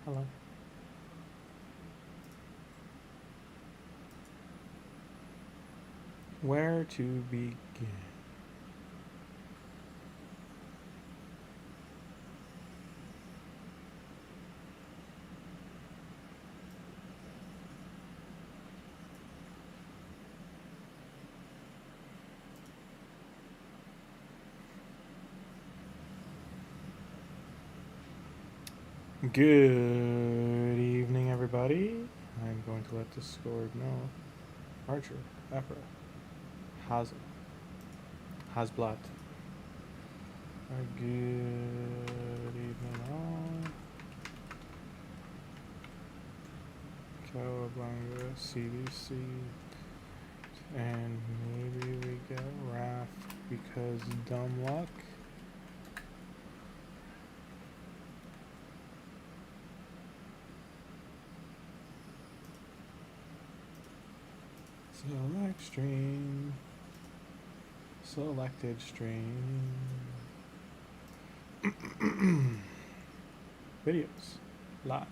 hello. Where to begin? Good evening, everybody. I'm going to let Discord know. Archer, Ephra, Hasblat. Good evening, all. Cowabunga, CVC. And maybe we get Raph because dumb luck. Select stream. Selected stream. Videos. Live.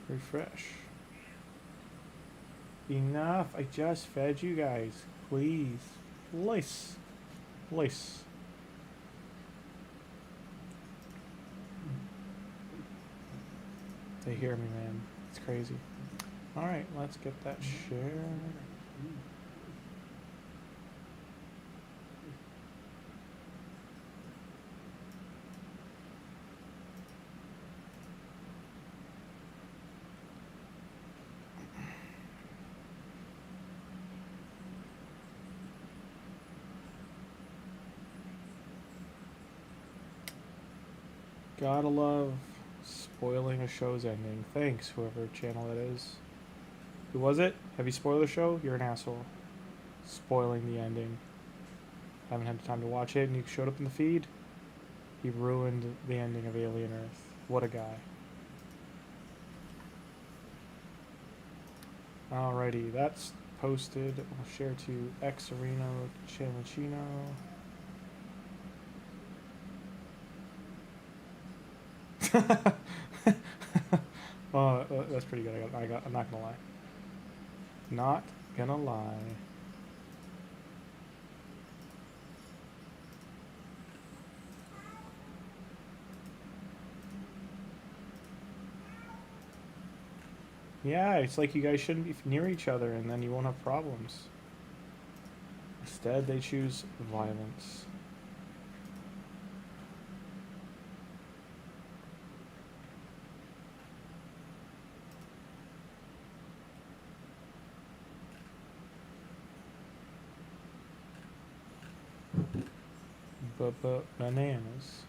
Refresh. Enough. I just fed you guys. Please. Please. Please. They hear me, man. It's crazy. Alright, let's get that share. Gotta love spoiling a show's ending. Thanks, whoever channel it is. Who was it? Have you spoiled the show? You're an asshole. Spoiling the ending. Haven't had time to watch it and you showed up in the feed? He ruined the ending of Alien Earth. What a guy. Alrighty, that's posted. I'll share to Xareno Chalancino. Oh, that's pretty good. I'm not gonna lie. Not gonna lie. Yeah, it's like you guys shouldn't be near each other and then you won't have problems. Instead, they choose violence. Bananas.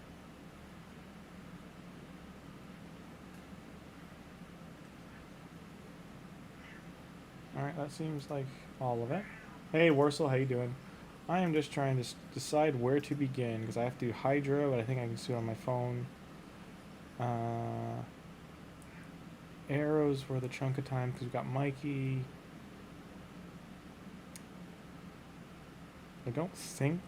Alright, that seems like all of it. Hey, Warsaw, how you doing? I am just trying to decide where to begin, because I have to do Hydra, but I think I can do it on my phone. Arrows were the chunk of time, because we've got Mikey. I don't think...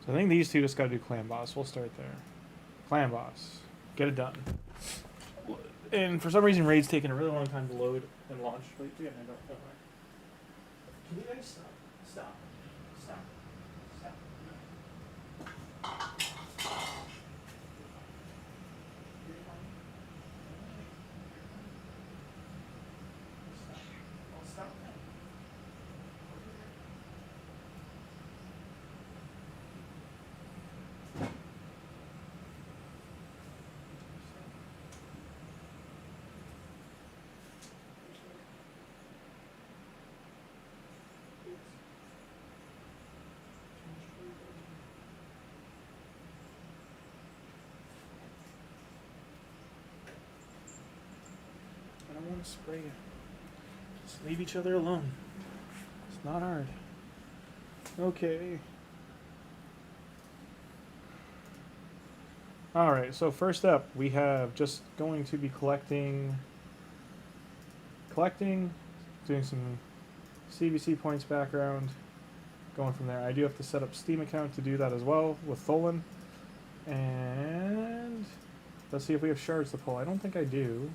So I think these two just gotta do Clan Boss. We'll start there. Clan Boss. Get it done. And for some reason, Raid's taking a really long time to load and launch. Wait, yeah, I don't know why. Can you guys stop? Stop. Stop. Stop. I'll stop now. I don't want to spray you. Just leave each other alone. It's not hard. Okay. Alright, so first up, we have just going to be collecting, doing some CVC points background. Going from there. I do have to set up Steam account to do that as well with Tholin. And let's see if we have shards to pull. I don't think I do.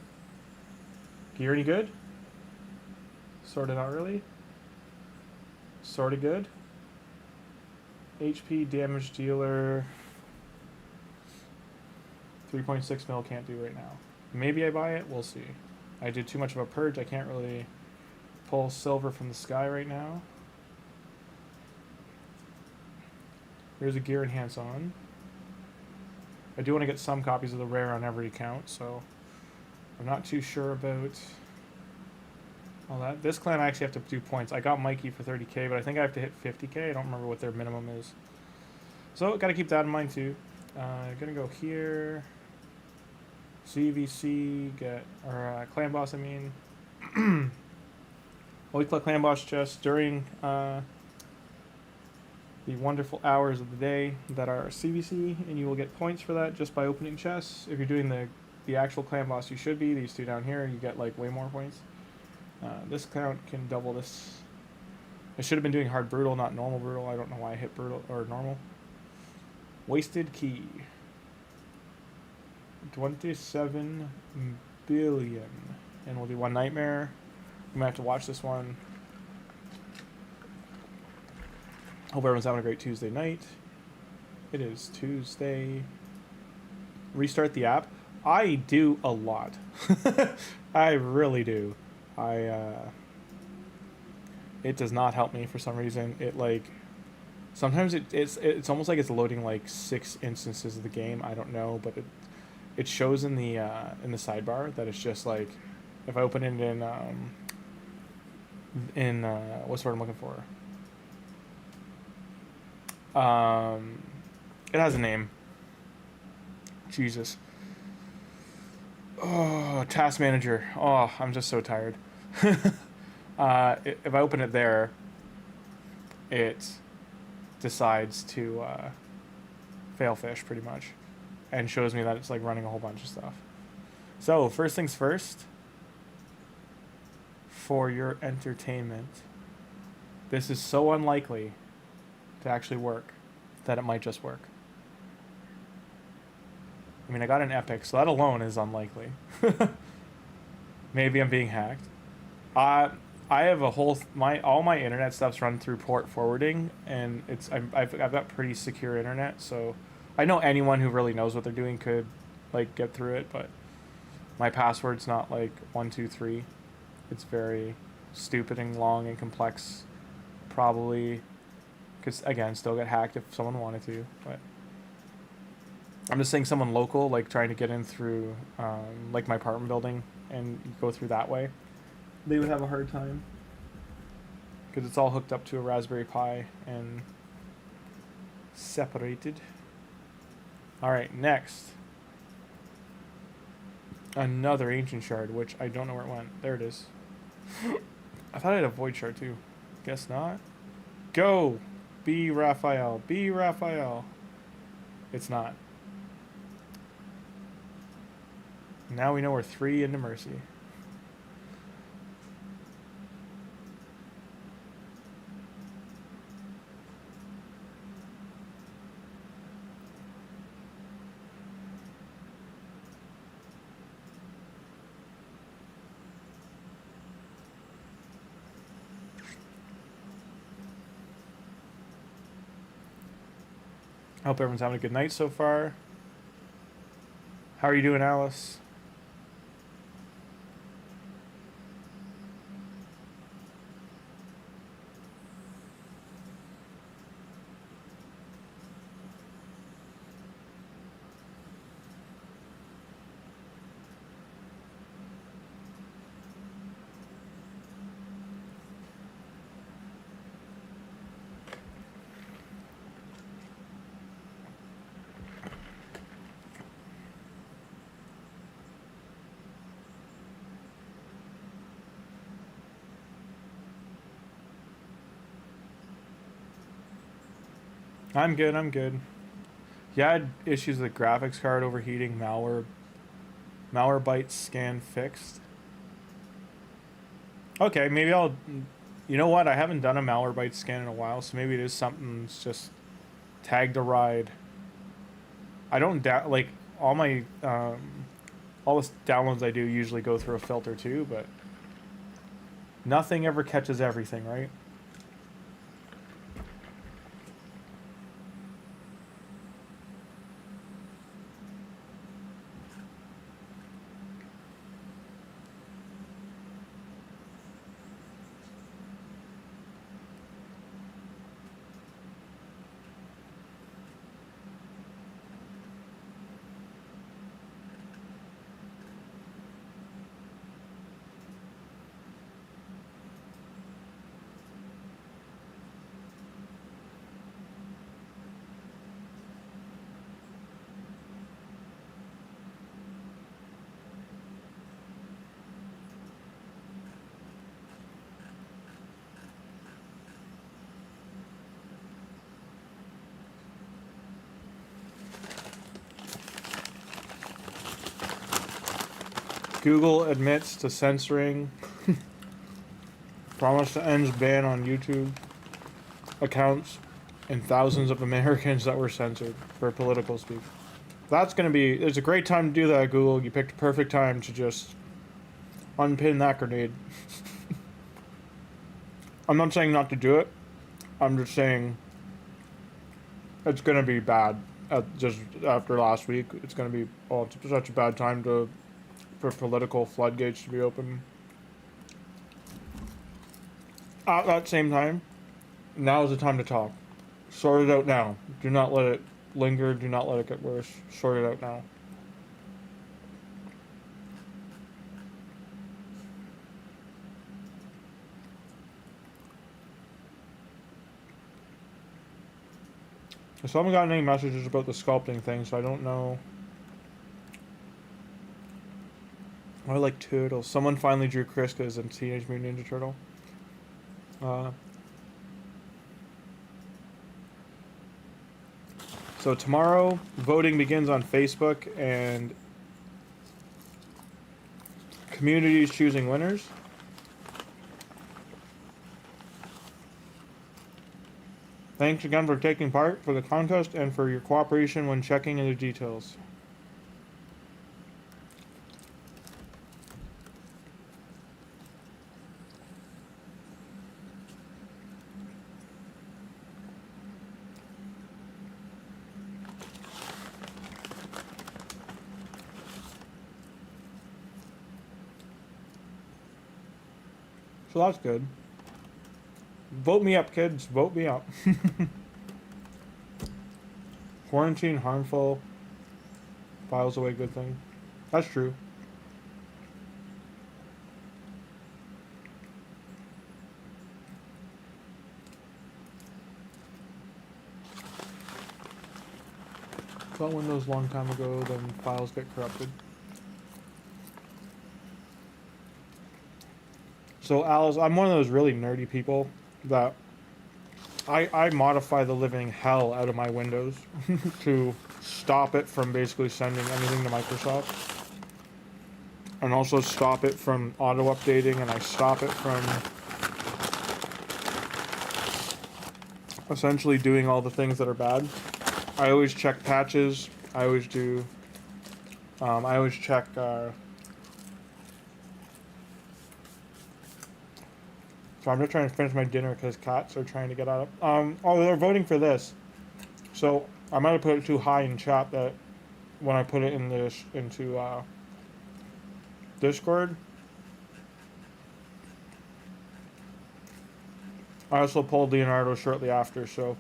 Gear any good? Sorta not really. Sorta good. HP damage dealer. 3.6 mil can't do right now. Maybe I buy it. We'll see. I did too much of a purge. I can't really pull silver from the sky right now. Here's a gear enhance on. I do want to get some copies of the rare on every account, so I'm not too sure about all that. This clan I actually have to do points. I got Mikey for 30k, but I think I have to hit 50k. I don't remember what their minimum is. So got to keep that in mind too. Gonna go here. CVC, get, or clan boss, I mean. We collect clan boss chests during the wonderful hours of the day that are CVC, and you will get points for that just by opening chests. If you're doing the actual clan boss, you should be. These two down here, you get like way more points. This count can double this. I should have been doing hard brutal, not normal brutal. I don't know why I hit brutal or normal. Wasted key. 27 billion. And we'll do one nightmare. You might have to watch this one. Hope everyone's having a great Tuesday night. It is Tuesday. Restart the app. I do a lot. I really do. It does not help me for some reason. It like sometimes it's almost like it's loading like 6 instances of the game. I don't know, but it shows in the sidebar that it's just like if I open it in what's the word I'm looking for? It has a name. Jesus. Oh, task manager. Oh, I'm just so tired. If I open it there, it decides to fail fish pretty much, and shows me that it's like running a whole bunch of stuff. So first things first. For your entertainment, this is so unlikely to actually work that it might just work. I mean, I got an epic, so that alone is unlikely. Maybe I'm being hacked. I have a whole all my internet stuff's run through port forwarding, and I've got pretty secure internet, so I know anyone who really knows what they're doing could like get through it, but my password's not like 123. It's very stupid and long and complex, probably. Because, again, still get hacked if someone wanted to, but I'm just saying someone local, like, trying to get in through, like, my apartment building and go through that way, they would have a hard time. Because it's all hooked up to a Raspberry Pi and separated. Alright, next. Another Ancient Shard, which I don't know where it went. There it is. I thought I had a Void Shard, too. Guess not. Go! Be Raphael. Be Raphael. It's not. Now we know we're 3 into Mercy. I hope everyone's having a good night so far. How are you doing, Alice? I'm good, I'm good. Yeah, I had issues with the graphics card overheating, malware bytes scan fixed. Okay, maybe I'll You know what? I haven't done a Malwarebytes scan in a while, so maybe it is something that's just tagged a ride. I don't like all my all the downloads I do usually go through a filter too, but nothing ever catches everything, right? Google admits to censoring. Promise to end ban on YouTube accounts and thousands of Americans that were censored for political speech. That's going to be... It's a great time to do that, Google. You picked a perfect time to just unpin that grenade. I'm not saying not to do it. I'm just saying it's going to be bad. Just after last week, it's going to be... Oh, it's such a bad time for political floodgates to be open. At that same time, now is the time to talk. Sort it out now. Do not let it linger. Do not let it get worse. Sort it out now. I still haven't gotten any messages about the sculpting thing, so I don't know. I like turtles. Someone finally drew Kriska as a Teenage Mutant Ninja Turtle. So tomorrow, voting begins on Facebook, and community is choosing winners. Thanks again for taking part for the contest and for your cooperation when checking in the details. So that's good. Vote me up, kids. Vote me up. Quarantine harmful. Files away good thing. That's true. Got Windows a long time ago, then files get corrupted. So Alice, I'm one of those really nerdy people that I modify the living hell out of my Windows to stop it from basically sending anything to Microsoft. And also stop it from auto-updating, and I stop it from essentially doing all the things that are bad. I always check patches. I always do... I always check... So I'm just trying to finish my dinner because cats are trying to get out of... oh, they're voting for this. So I might have put it too high in chat that when I put it in this into Discord. I also pulled Leonardo shortly after, so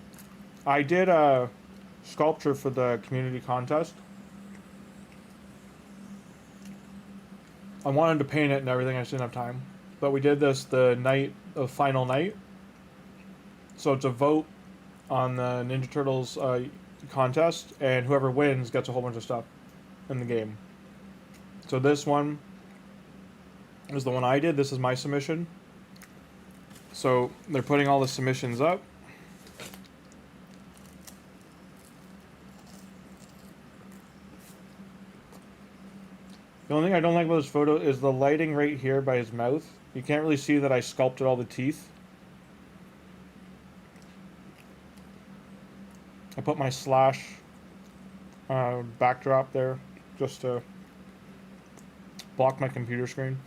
I did a sculpture for the community contest. I wanted to paint it and everything, I just didn't have time. But we did this the night of final night. So it's a vote on the Ninja Turtles contest, and whoever wins gets a whole bunch of stuff in the game. So this one is the one I did. This is my submission. So they're putting all the submissions up. The only thing I don't like about this photo is the lighting right here by his mouth. You can't really see that I sculpted all the teeth. I put my slash backdrop there just to block my computer screen.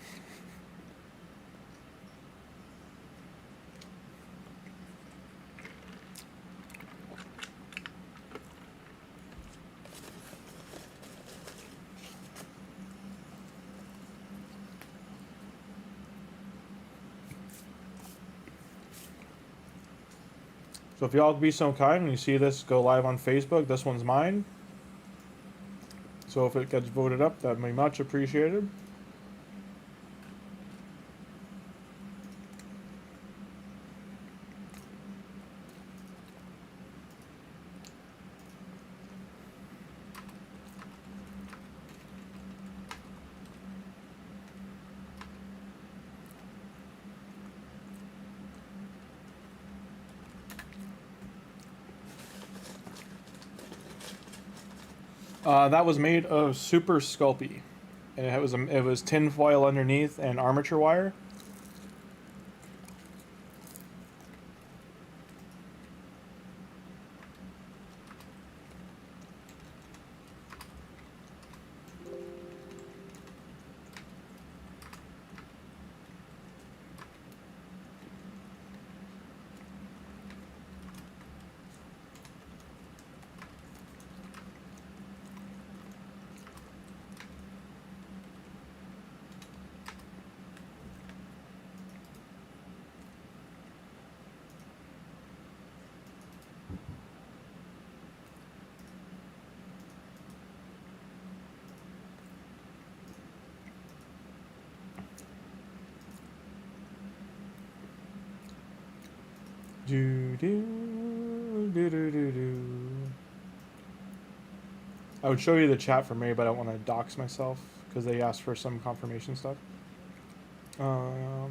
So if y'all be so kind and you see this go live on Facebook, this one's mine. So if it gets voted up, that'd be much appreciated. That was made of super Sculpey, and it was tin foil underneath and armature wire. I would show you the chat for me, but I don't want to dox myself because they asked for some confirmation stuff. I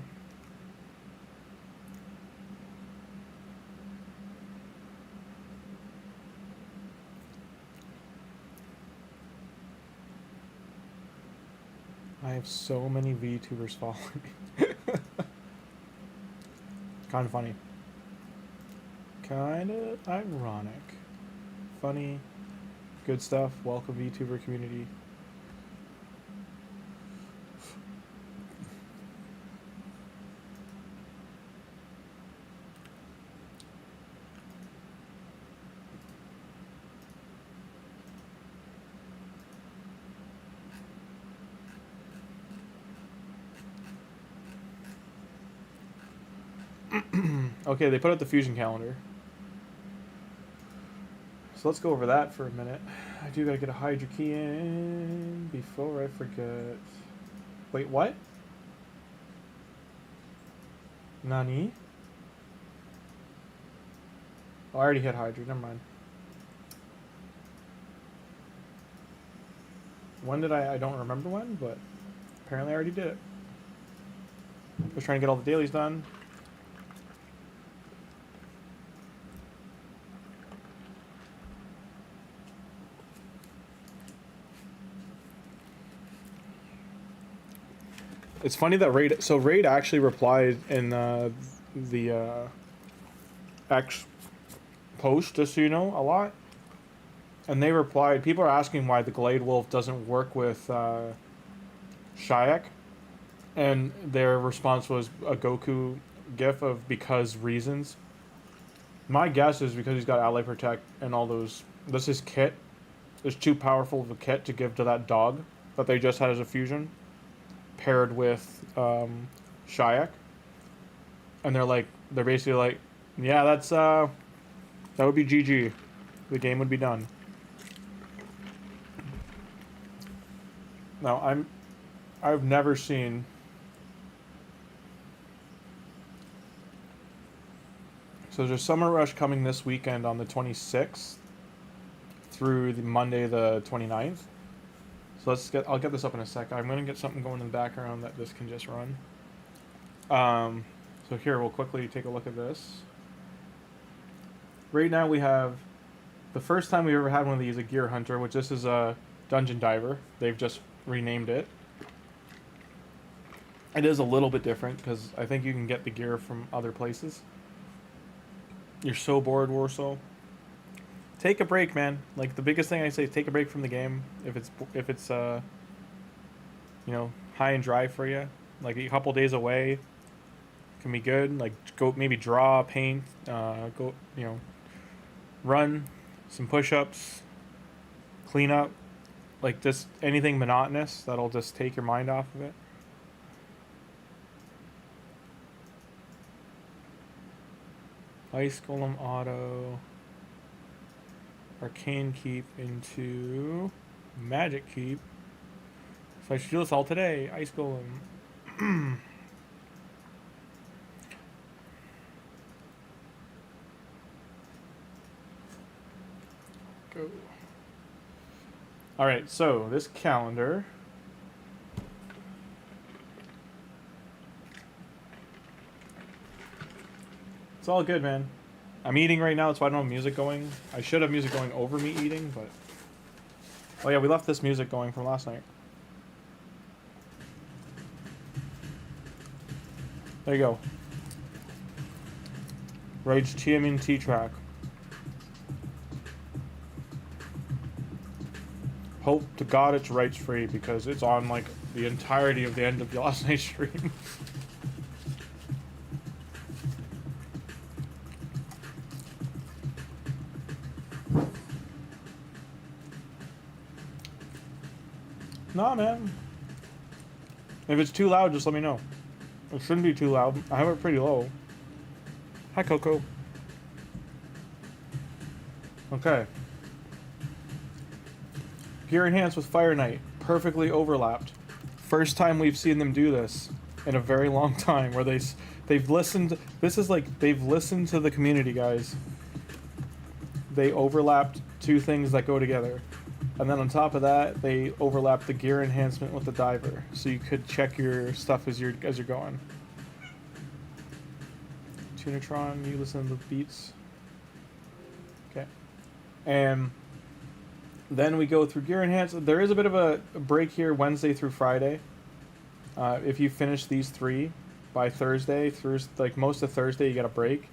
have so many VTubers following me. Kind of funny. Kind of ironic. Funny. Good stuff. Welcome, VTuber community. Okay, they put out the fusion calendar. So let's go over that for a minute. I do gotta get a Hydra key in before I forget. Wait, what? Nani? Oh, I already hit Hydra, never mind. When did I don't remember when, but apparently I already did it. Just trying to get all the dailies done. It's funny that Raid actually replied in the X post, just so you know, a lot. And they replied, people are asking why the Glade Wolf doesn't work with Shayak. And their response was a Goku gif of because reasons. My guess is because he's got Ally Protect and all those. This is kit. It's too powerful of a kit to give to that dog that they just had as a fusion. Paired with Shayak, and they're basically like, yeah, that's that would be GG. The game would be done. Now I've never seen. So there's a Summer Rush coming this weekend on the 26th through the Monday the 29th. So I'll get this up in a sec. I'm going to get something going in the background that this can just run. So here, we'll quickly take a look at this. Right now we have, the first time we ever had one of these, a Gear Hunter, which this is a Dungeon Diver. They've just renamed it. It is a little bit different, because I think you can get the gear from other places. You're so bored, Warsaw. take a break, man. Like, the biggest thing I say, take a break from the game. If it's you know, high and dry for you, like a couple days away can be good. Like, go maybe draw, paint, go, you know, run some push-ups, clean up, like just anything monotonous that'll just take your mind off of it. Ice Golem auto, Arcane Keep into Magic Keep. So I should do this all today. Ice Golem. Go. Alright, so this calendar. It's all good, man. I'm eating right now, so I don't have music going. I should have music going over me eating, but... Oh yeah, we left this music going from last night. There you go. Rage TMNT track. Hope to God it's rights free because it's on like the entirety of the end of the last night's stream. Nah, man. If it's too loud, just let me know. It shouldn't be too loud. I have it pretty low. Hi, Coco. Okay. Gear Enhanced with Fire Knight. Perfectly overlapped. First time we've seen them do this in a very long time where they've listened. This is like they've listened to the community, guys. They overlapped two things that go together. And then on top of that, they overlap the gear enhancement with the diver, so you could check your stuff as you're going. Tunatron, you listen to the beats. Okay. And then we go through gear enhancement. There is a bit of a break here Wednesday through Friday. If you finish these three by Thursday, through like most of Thursday, you get a break.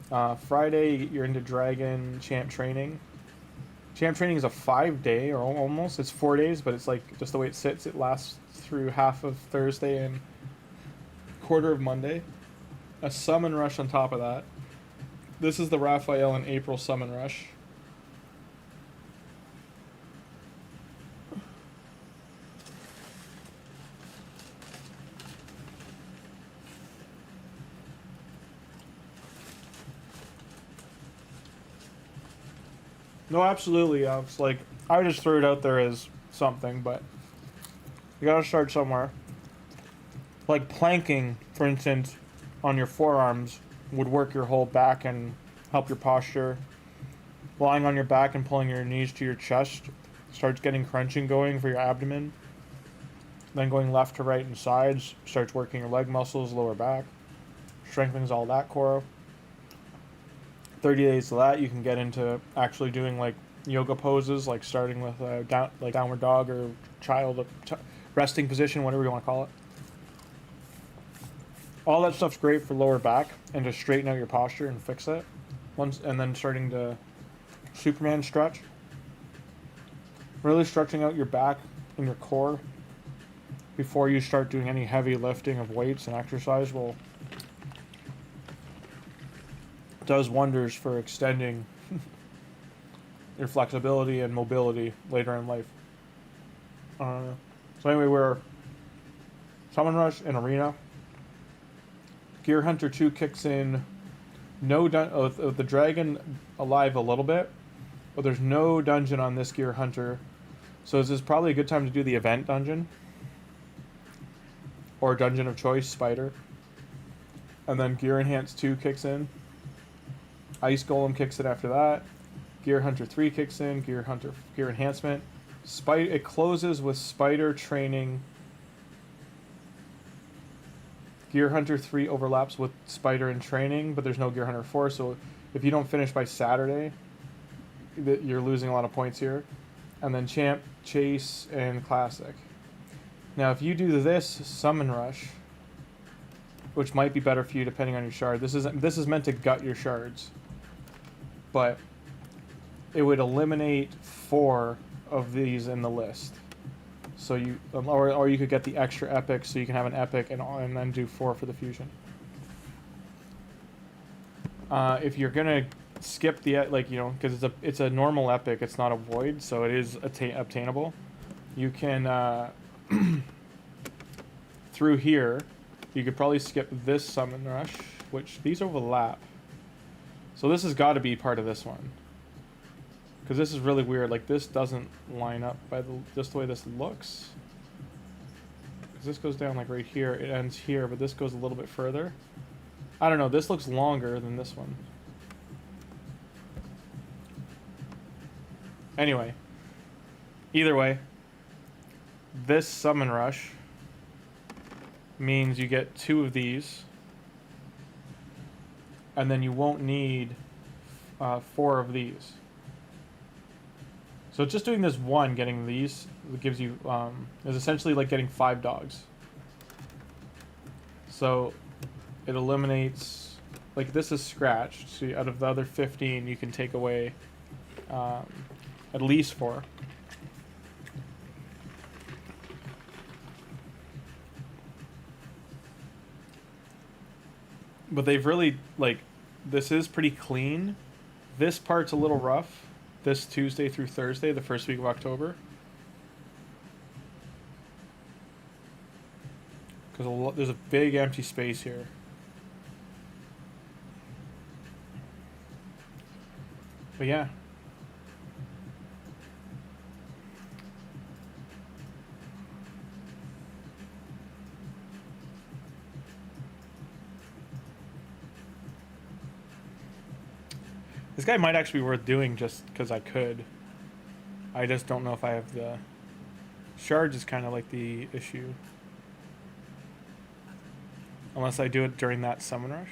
Friday, you're into Dragon Champ Training. Champ Training is a 5-day, or almost. It's 4 days, but it's like just the way it sits. It lasts through half of Thursday and quarter of Monday. A Summon Rush on top of that. This is the Raphael and April Summon Rush. No, absolutely, Alex. Like, I just threw it out there as something, but you gotta start somewhere. Like planking, for instance, on your forearms would work your whole back and help your posture. Lying on your back and pulling your knees to your chest starts getting crunching going for your abdomen. Then going left to right and sides starts working your leg muscles, lower back. Strengthens all that core. 30 days of that, you can get into actually doing like yoga poses, like starting with a downward dog or resting position, whatever you want to call it. All that stuff's great for lower back and to straighten out your posture and fix it. And then starting to Superman stretch. Really stretching out your back and your core before you start doing any heavy lifting of weights and exercise does wonders for extending your flexibility and mobility later in life. So anyway, we're Summon Rush and Arena. Gear Hunter 2 kicks in. The Dragon alive a little bit, but there's no dungeon on this Gear Hunter. So this is probably a good time to do the event dungeon. Or Dungeon of Choice, Spider. And then Gear Enhanced 2 kicks in. Ice Golem kicks in after that. Gear Hunter 3 kicks in. Gear Enhancement. It closes with Spider Training. Gear Hunter 3 overlaps with Spider and Training, but there's no Gear Hunter 4, so if you don't finish by Saturday, you're losing a lot of points here. And then Champ, Chase, and Classic. Now, if you do this Summon Rush, which might be better for you depending on your shard, this is meant to gut your shards. But it would eliminate 4 of these in the list. So you, or you could get the extra epic, so you can have an epic and then do 4 for the fusion. If you're gonna skip the, like, you know, because it's a normal epic, it's not a void, so it is obtainable. You can through here, you could probably skip this summon rush, which these overlap. So this has got to be part of this one. Because this is really weird. Like, this doesn't line up by just the way this looks. Because this goes down like right here. It ends here, but this goes a little bit further. I don't know. This looks longer than this one. Anyway. Either way. This summon rush means you get 2 of these. And then you won't need 4 of these. So just doing this one, getting these, gives you, is essentially like getting 5 dogs. So it eliminates, like, this is scratched. So out of the other 15, you can take away at least 4. But they've really, like, this is pretty clean. This part's a little rough. This Tuesday through Thursday, the first week of October. Because there's a big empty space here. But yeah. This guy might actually be worth doing just because I could. I just don't know if I have the... Shards is kind of like the issue. Unless I do it during that summon rush.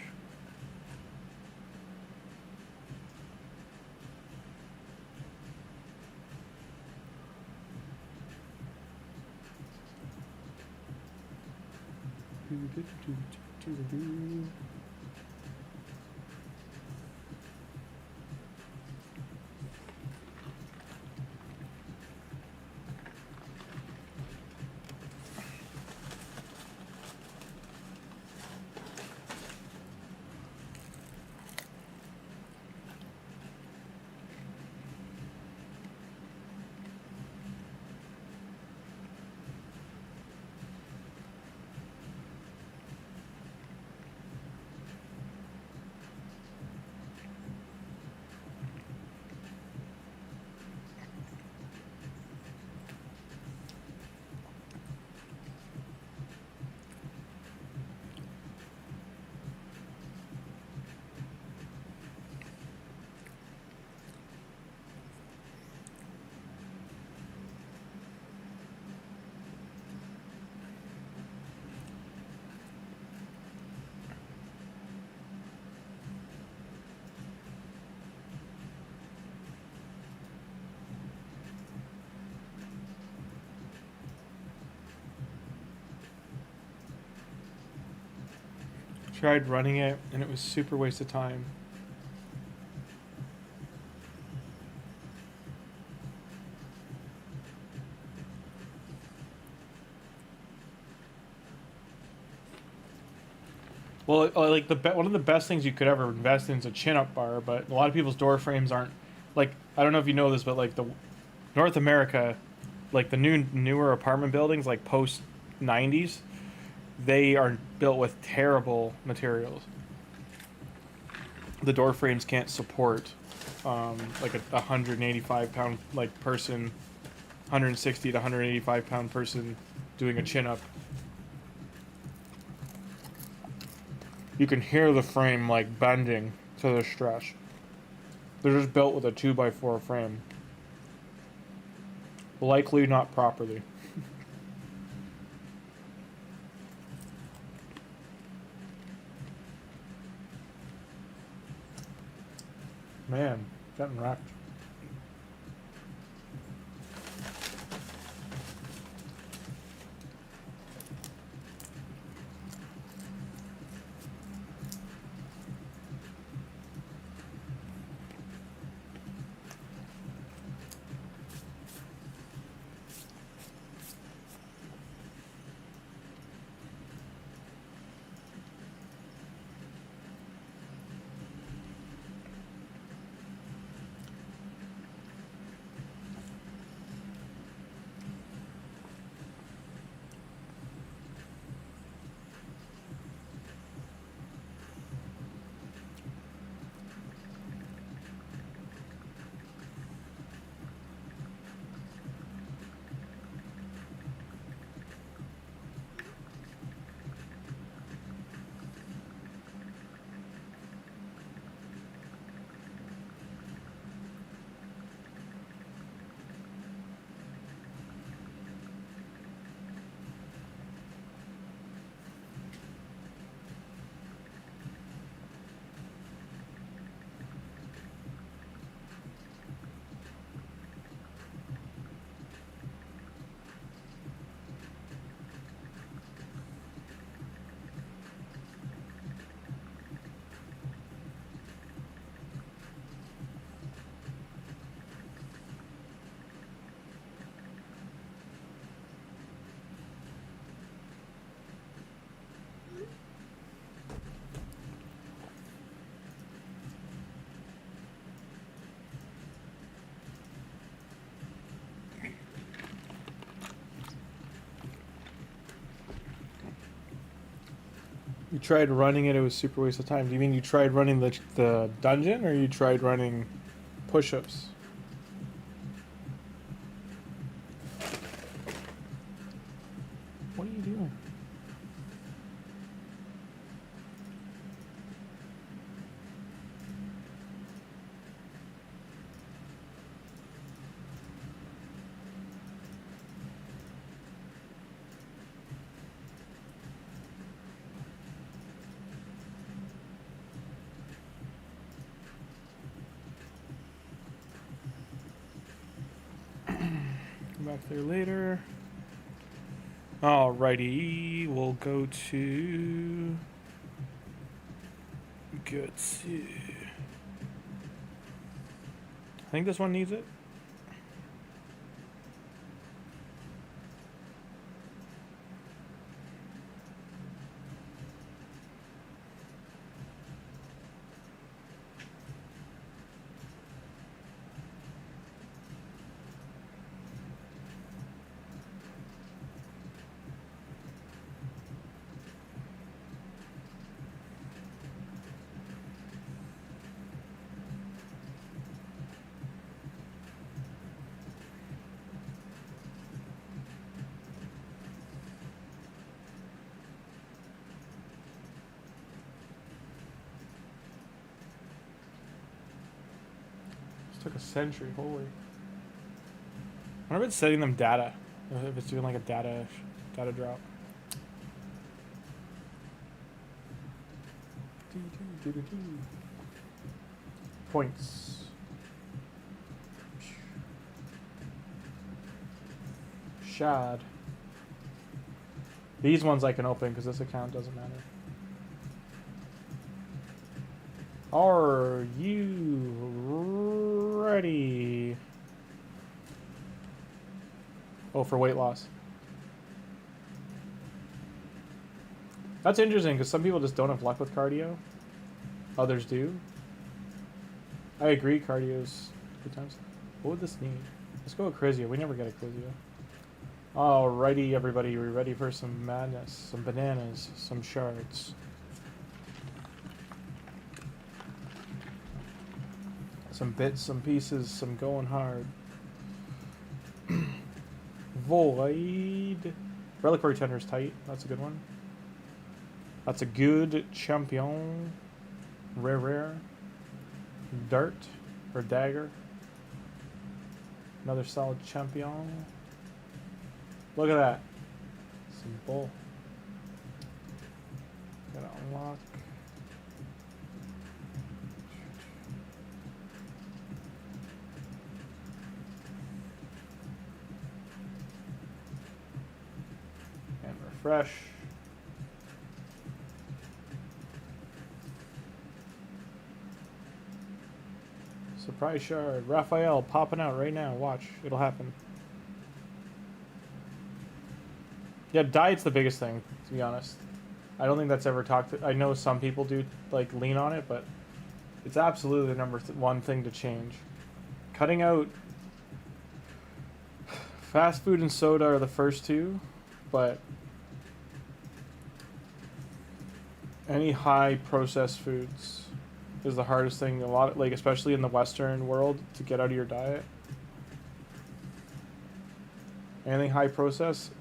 Tried running it, and it was super waste of time. Well, like one of the best things you could ever invest in is a chin-up bar, but a lot of people's door frames aren't, like, I don't know if you know this, but like the North America, like the newer apartment buildings, like post 90s, they are built with terrible materials. The door frames can't support like a 185 pound like person, 160 to 185 pound person doing a chin up. You can hear the frame like bending to the stress. They're just built with a 2x4 frame. Likely not properly. Man, getting wrecked. You tried running it, it was super waste of time. Do you mean you tried running the dungeon, or you tried running push-ups? What are you doing? Back there later. Alrighty, we'll go to I think this one needs it. Took a century, holy. I wonder if it's sending them data. If it's doing like a data drop. Points. Shad. These ones I can open because this account doesn't matter. Are you ready? Oh, for weight loss. That's interesting because some people just don't have luck with cardio. Others do. I agree, cardio's good times. What would this need? Let's go with Crizia. We never get a Crizia. Alrighty, everybody. We're ready for some madness, some bananas, some shards. Some bits, some pieces, some going hard. Void. Reliquary Tender's tight. That's a good one. That's a good champion. Rare. Dart or dagger. Another solid champion. Look at that. Some bull. Gotta unlock. Refresh. Surprise shard. Raphael popping out right now. Watch. It'll happen. Yeah, diet's the biggest thing, to be honest. I don't think that's ever talked to. I know some people do like lean on it, but it's absolutely the number one thing to change. Cutting out fast food and soda are the first two, but any high processed foods is the hardest thing. A lot, like especially in the Western world, to get out of your diet. Anything high processed,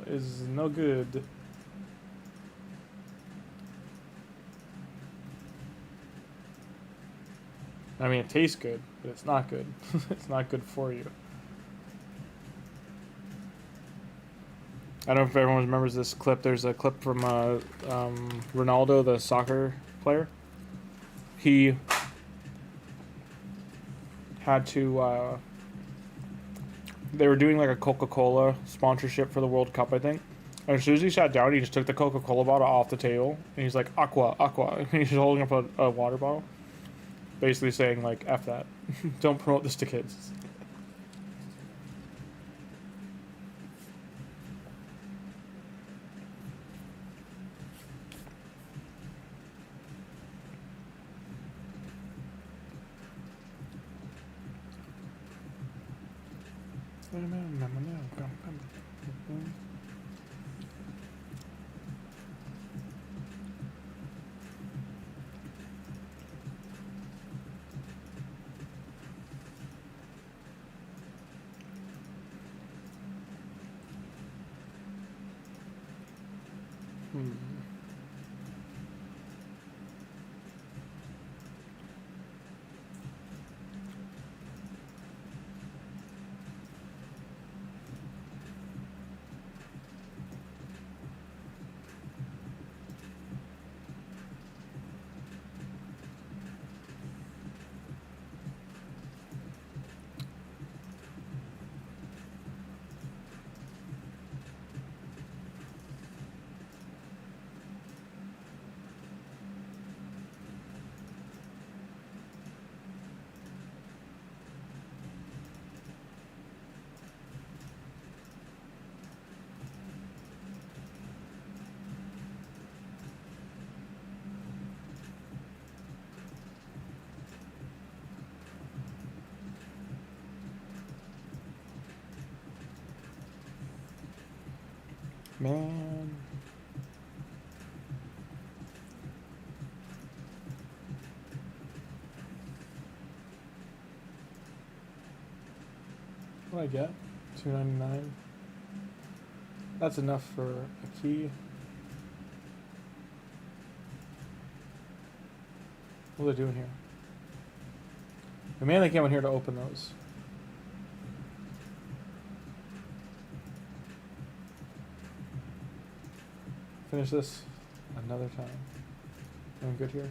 is no good. I mean, it tastes good, but it's not good. It's not good for you. I don't know if everyone remembers this clip. There's a clip from Ronaldo, the soccer player. He had to... they were doing like a Coca-Cola sponsorship for the World Cup, I think. And as soon as he sat down, he just took the Coca-Cola bottle off the table. And he's like, aqua. And he's holding up a water bottle. Basically saying, like, F that. Don't promote this to kids. Man. What do I get? $2.99. That's enough for a key. What are they doing here? We mainly came in here to open those. Finish this another time. Doing good here?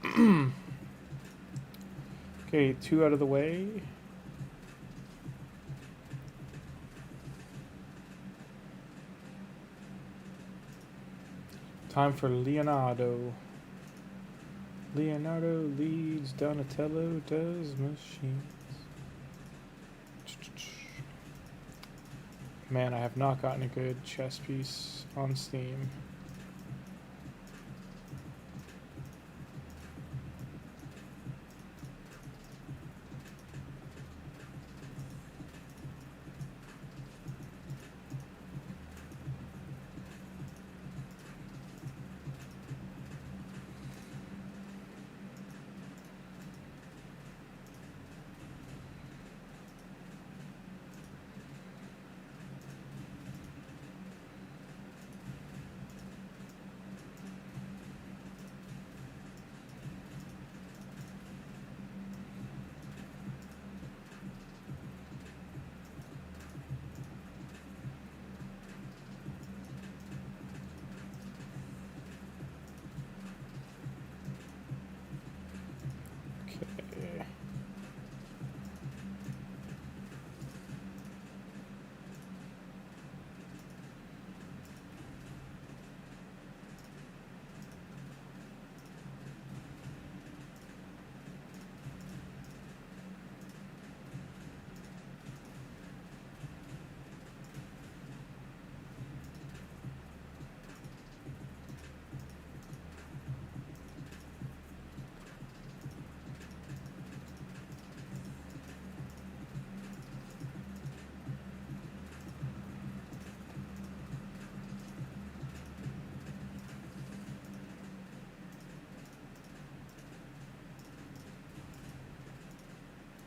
No. Okay, 2 out of the way. Time for Leonardo. Leonardo leads, Donatello does machines. Man, I have not gotten a good chess piece on Steam.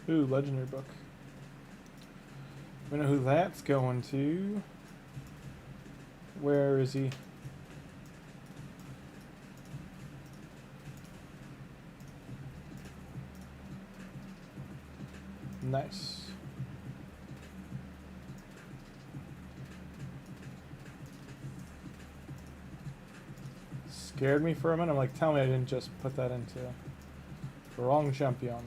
Ooh, legendary book. We know who that's going to. Where is he? Nice. Scared me for a minute. I'm like, tell me I didn't just put that into the wrong champion.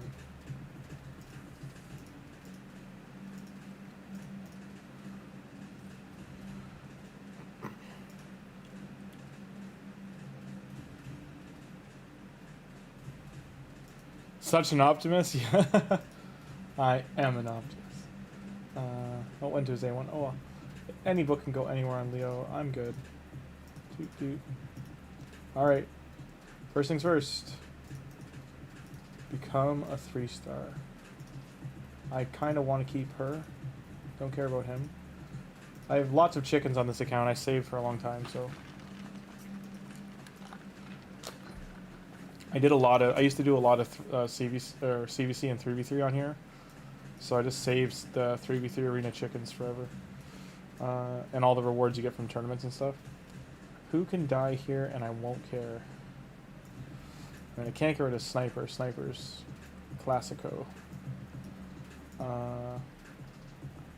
Such an optimist? Yeah. I am an optimist. What went to his A1? Oh, any book can go anywhere on Leo. I'm good. Toot toot. Alright. First things first. Become a 3-star. I kind of want to keep her. Don't care about him. I have lots of chickens on this account. I saved for a long time, so... I used to do a lot of CVC and 3v3 on here. So I just saved the 3v3 arena chickens forever. And all the rewards you get from tournaments and stuff. Who can die here and I won't care? I mean, I can't get rid of Sniper. Sniper's classico.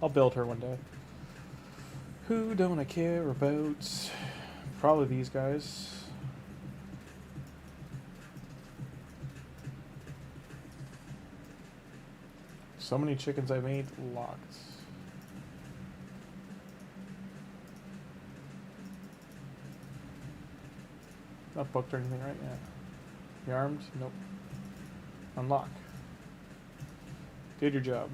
I'll build her one day. Who don't I care about? Probably these guys. So many chickens I made locked. Not booked or anything right now. You armed? Nope. Unlock. Did your job.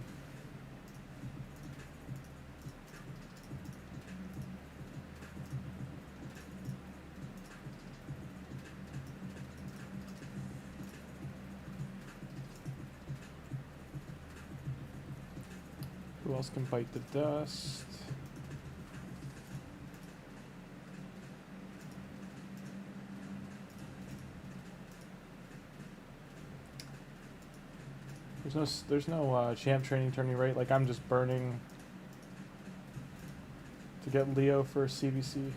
Who else can bite the dust? There's no champ training tourney, right? Like, I'm just burning to get Leo for CVC.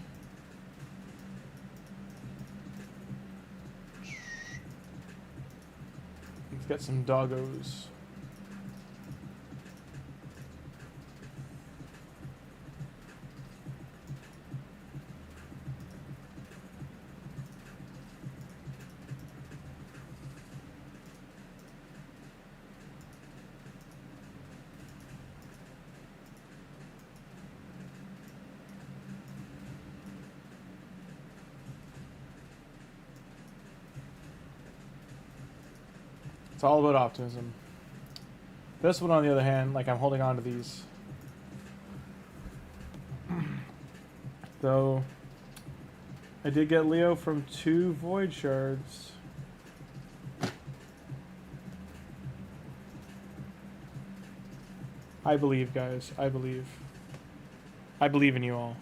Let's get some doggos. It's all about optimism. This one, on the other hand, like, I'm holding on to these. Though, I did get Leo from 2 Void Shards. I believe, guys. I believe. I believe in you all.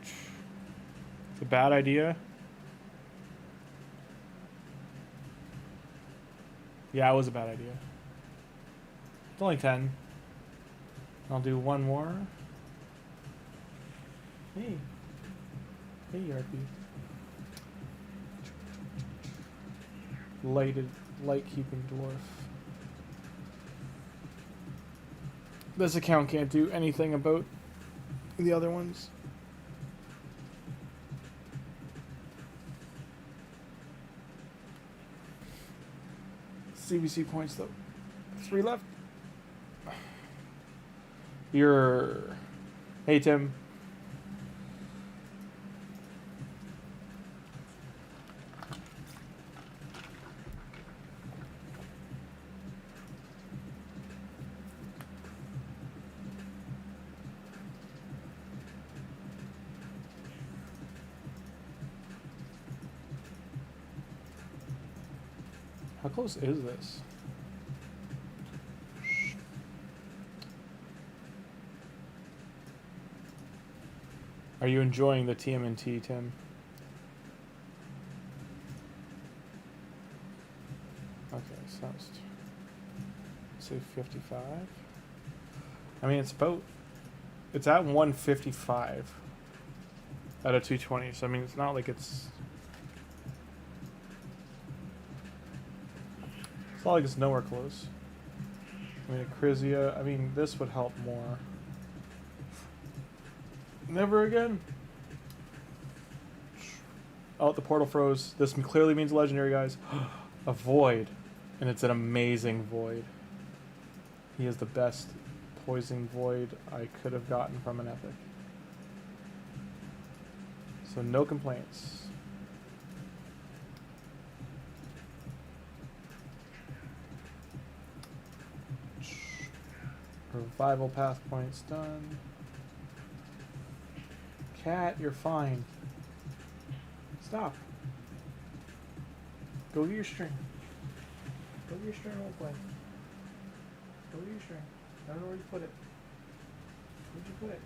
It's a bad idea. Yeah, it was a bad idea. It's only 10. I'll do one more. Hey. Hey, RP. Light-keeping dwarf. This account can't do anything about the other ones. CVC points though. 3 left. Hey, Tim. How close is this? Are you enjoying the TMNT, Tim? Okay, so that's say 55. I mean, it's at 155 out of 220. So I mean, it's not like it's not like it's nowhere close. I mean, a Grimmzilla, I mean, this would help more. Never again. Oh, the portal froze. This clearly means legendary, guys. A void. And it's an amazing void. He is the best poison void I could have gotten from an epic. So no complaints. Revival path points done. Cat, you're fine. Stop. Go get your string. Go get your string, we'll play. Go get your string. I don't know where you put it. Where'd you put it?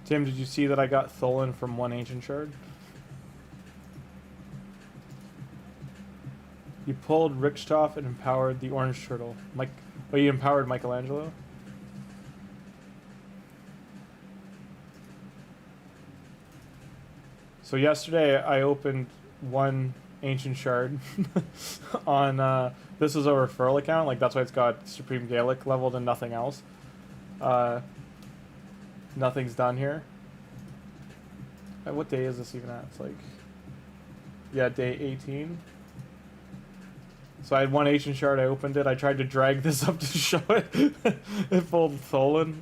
Tim, did you see that I got Tholin from one ancient shard? You pulled Richthof and empowered the orange turtle. Oh, you empowered Michelangelo? So yesterday I opened one ancient shard on this is a referral account, like that's why it's got Supreme Gaelic leveled and nothing else. Nothing's done here. What day is this even at? It's like, yeah, day 18. So I had one ancient shard, I opened it, I tried to drag this up to show it. It pulled Tholin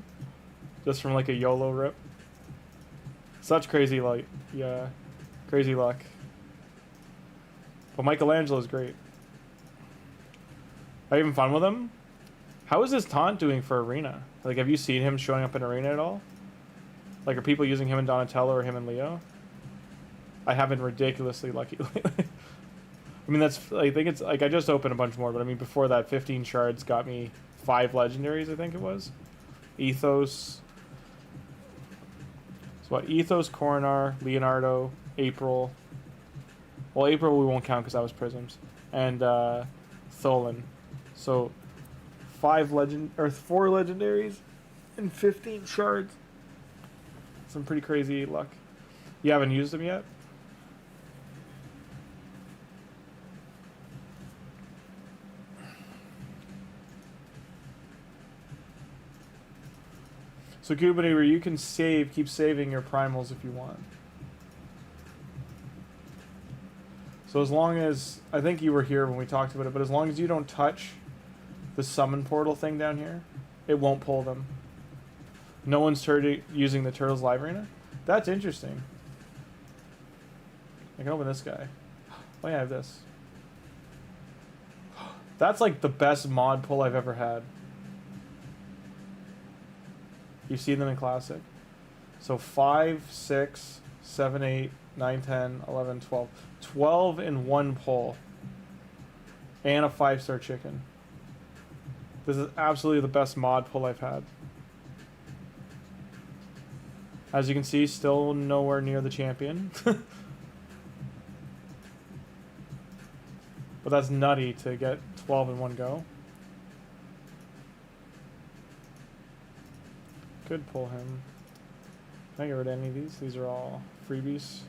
just from like a YOLO rip. Such crazy luck. Yeah. Crazy luck. But Michelangelo's great. Are you having fun with him? How is his taunt doing for Arena? Like, have you seen him showing up in Arena at all? Like, are people using him in Donatello or him in Leo? I have been ridiculously lucky lately. I mean, that's... I think it's... Like, I just opened a bunch more, but I mean, before that, 15 shards got me 5 legendaries, I think it was. Ethos... So what? Ethos, Coronar, Leonardo, April. Well, April we won't count because that was Prisms. And Tholin. So 4 legendaries and 15 shards. Some pretty crazy luck. You haven't used them yet? So Kubani, you can keep saving your primals if you want. So as long as, I think you were here when we talked about it, but as long as you don't touch the summon portal thing down here, it won't pull them. No one's using the Turtles Live Arena? That's interesting. I can open this guy. Oh yeah, I have this. That's like the best mod pull I've ever had. You've seen them in Classic. So 5, 6, 7, 8, 9, 10, 11, 12. 12 in one pull. And a 5-star chicken. This is absolutely the best mod pull I've had. As you can see, still nowhere near the champion. But that's nutty to get 12 in one go. Could pull him. Can I get rid of any of these? These are all freebies.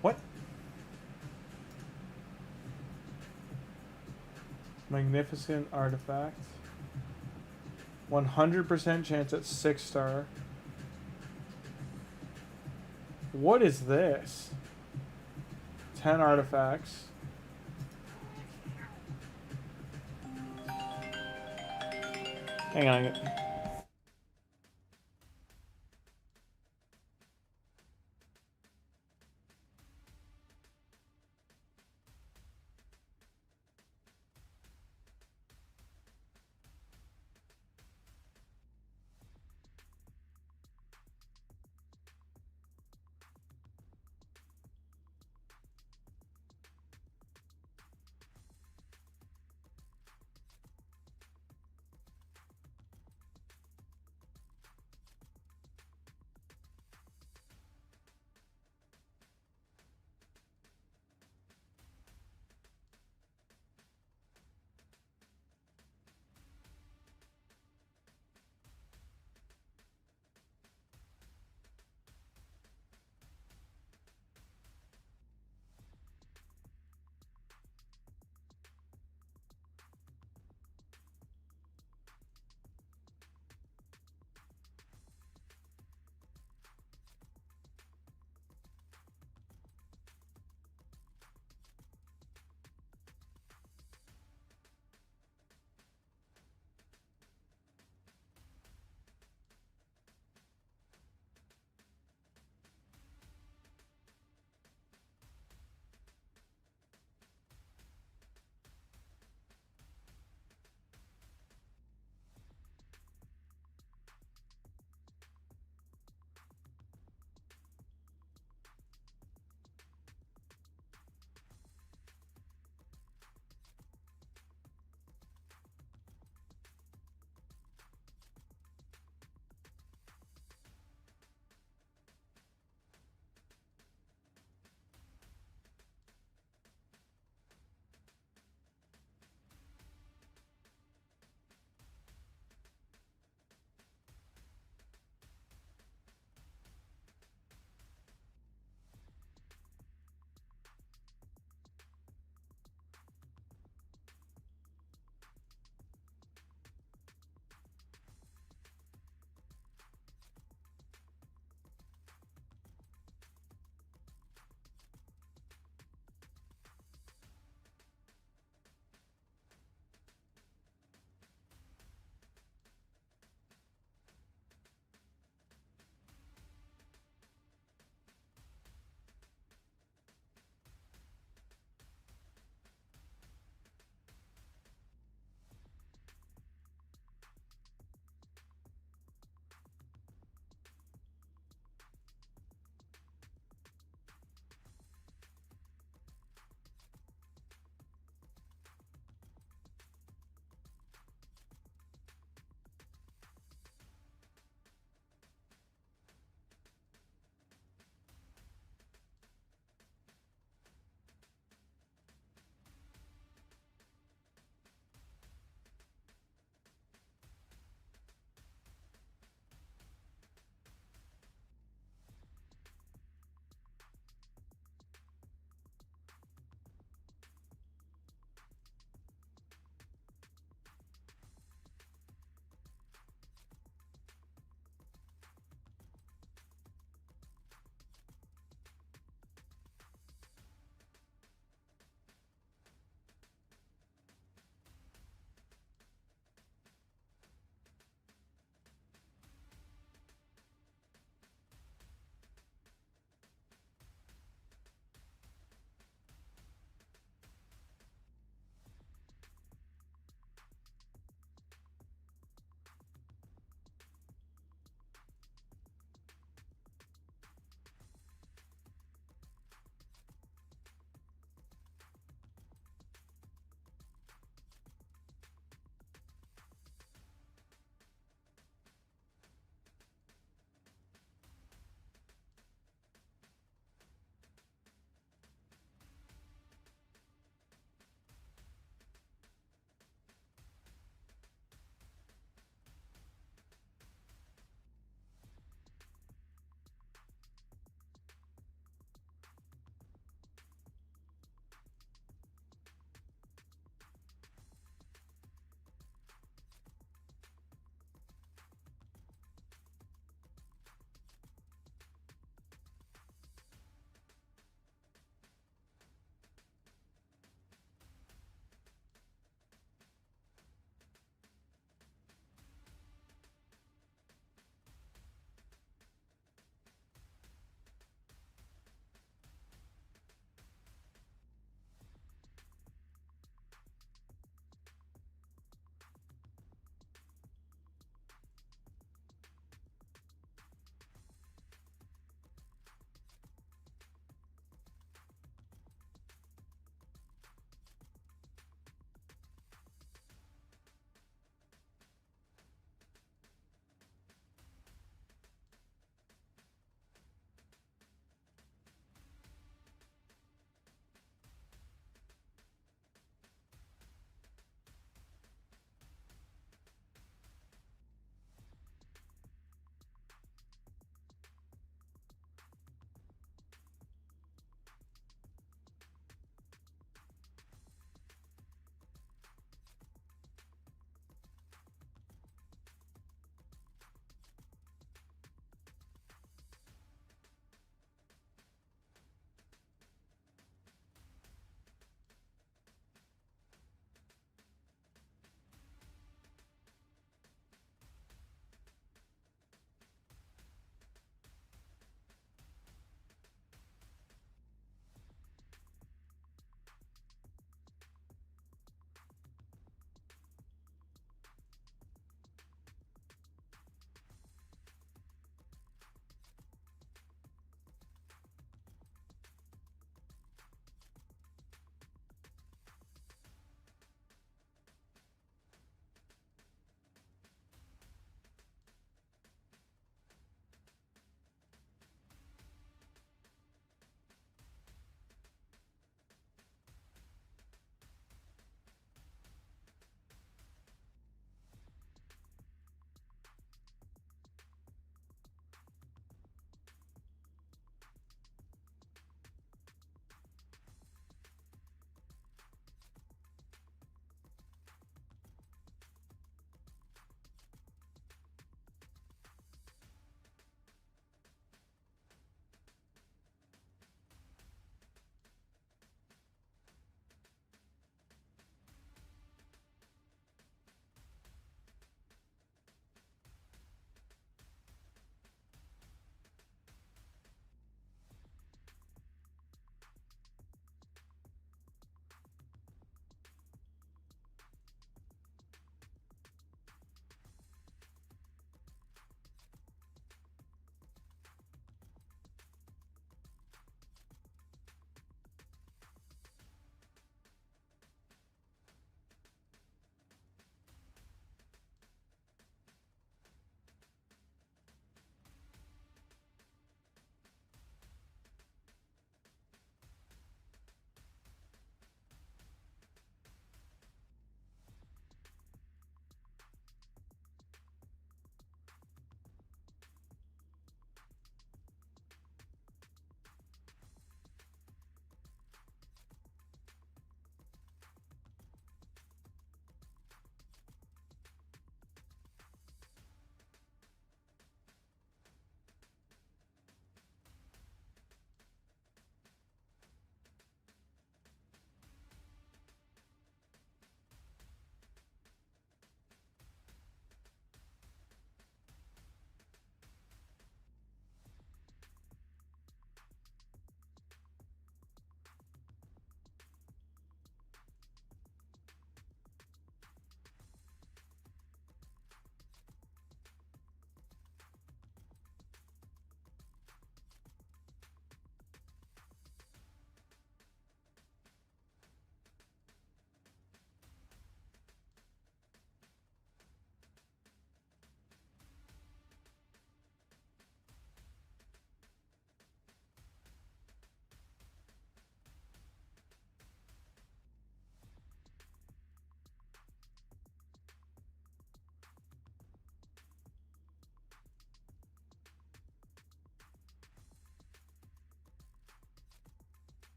What? Magnificent artifact. 100% chance at 6-star. What is this? 10 artifacts. Hang on.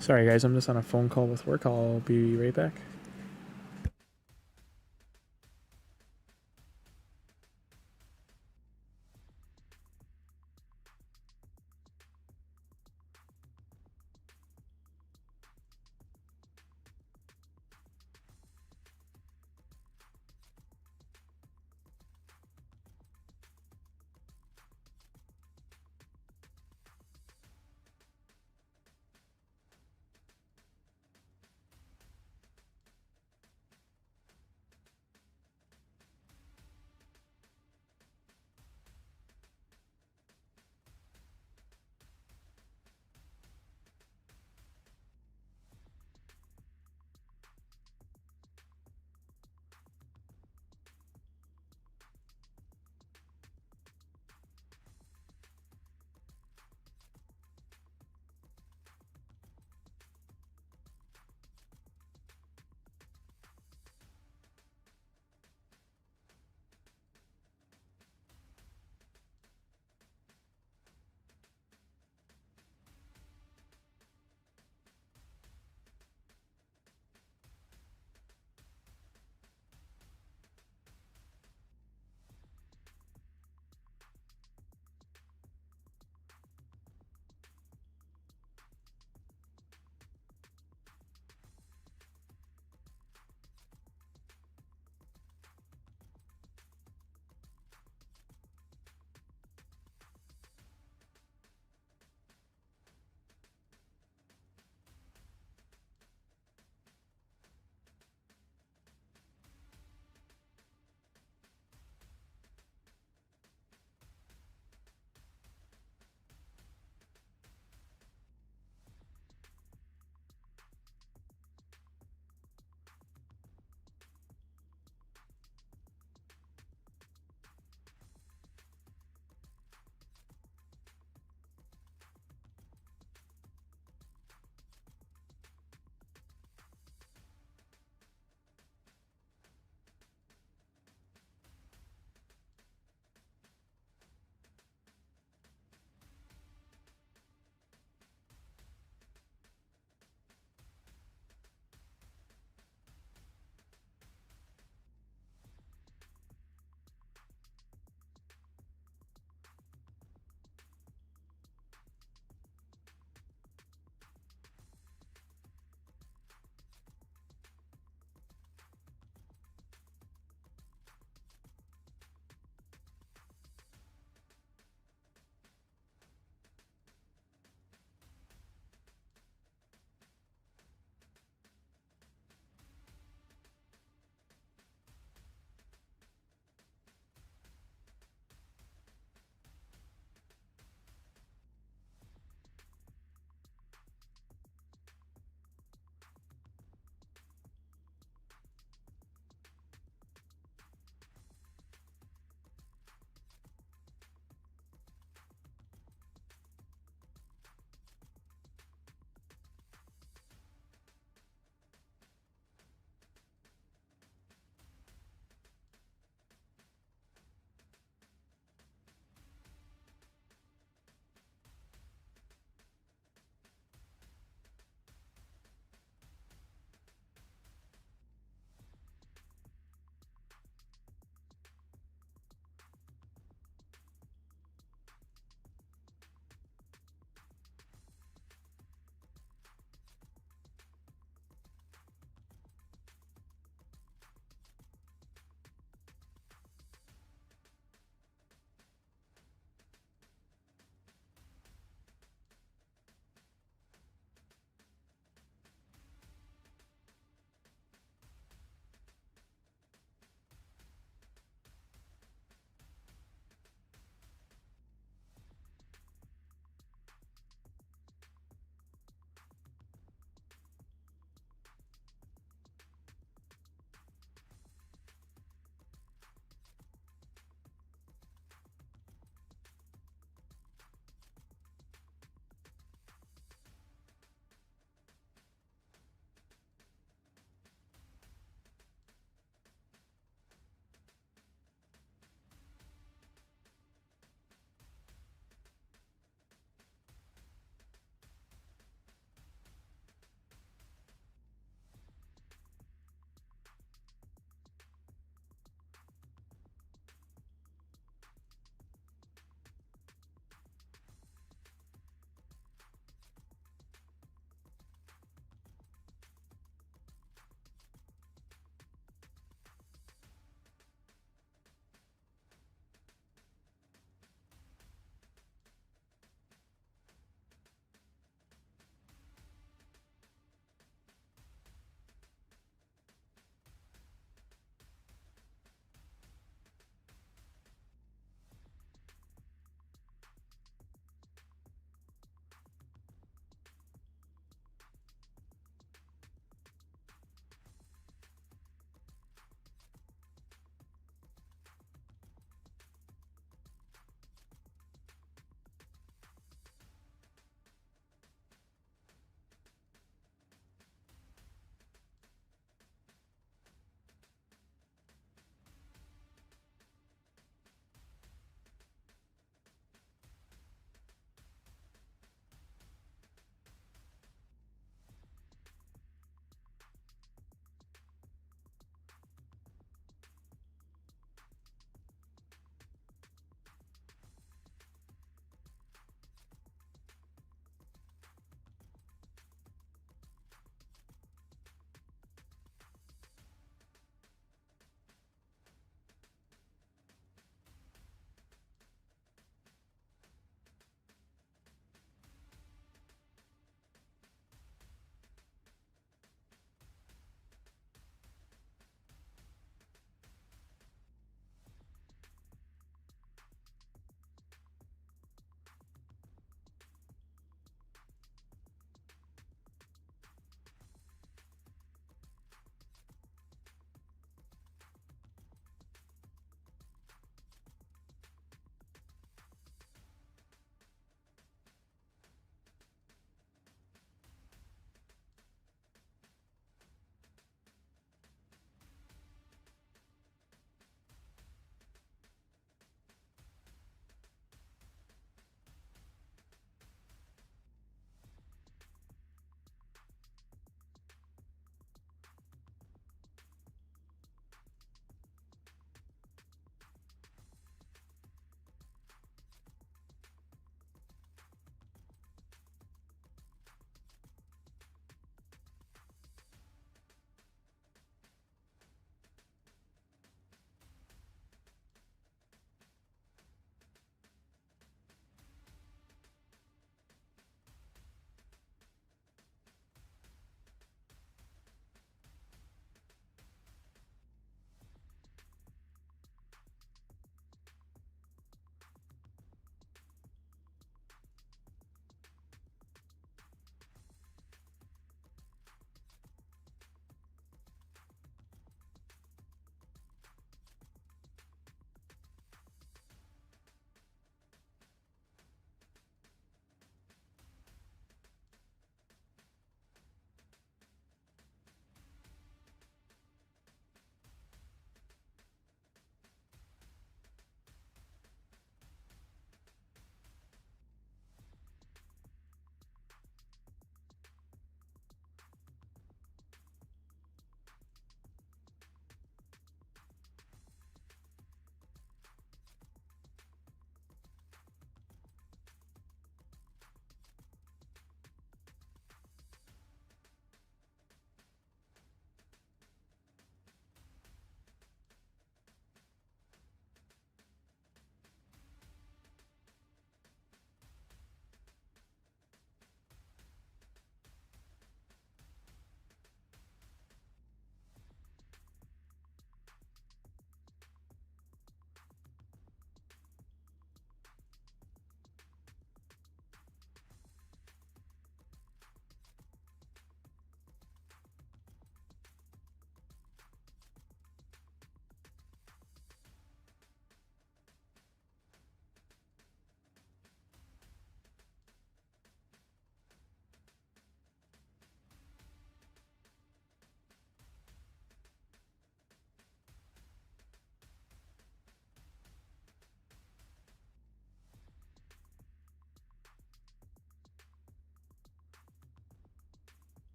Sorry guys, I'm just on a phone call with work. I'll be right back.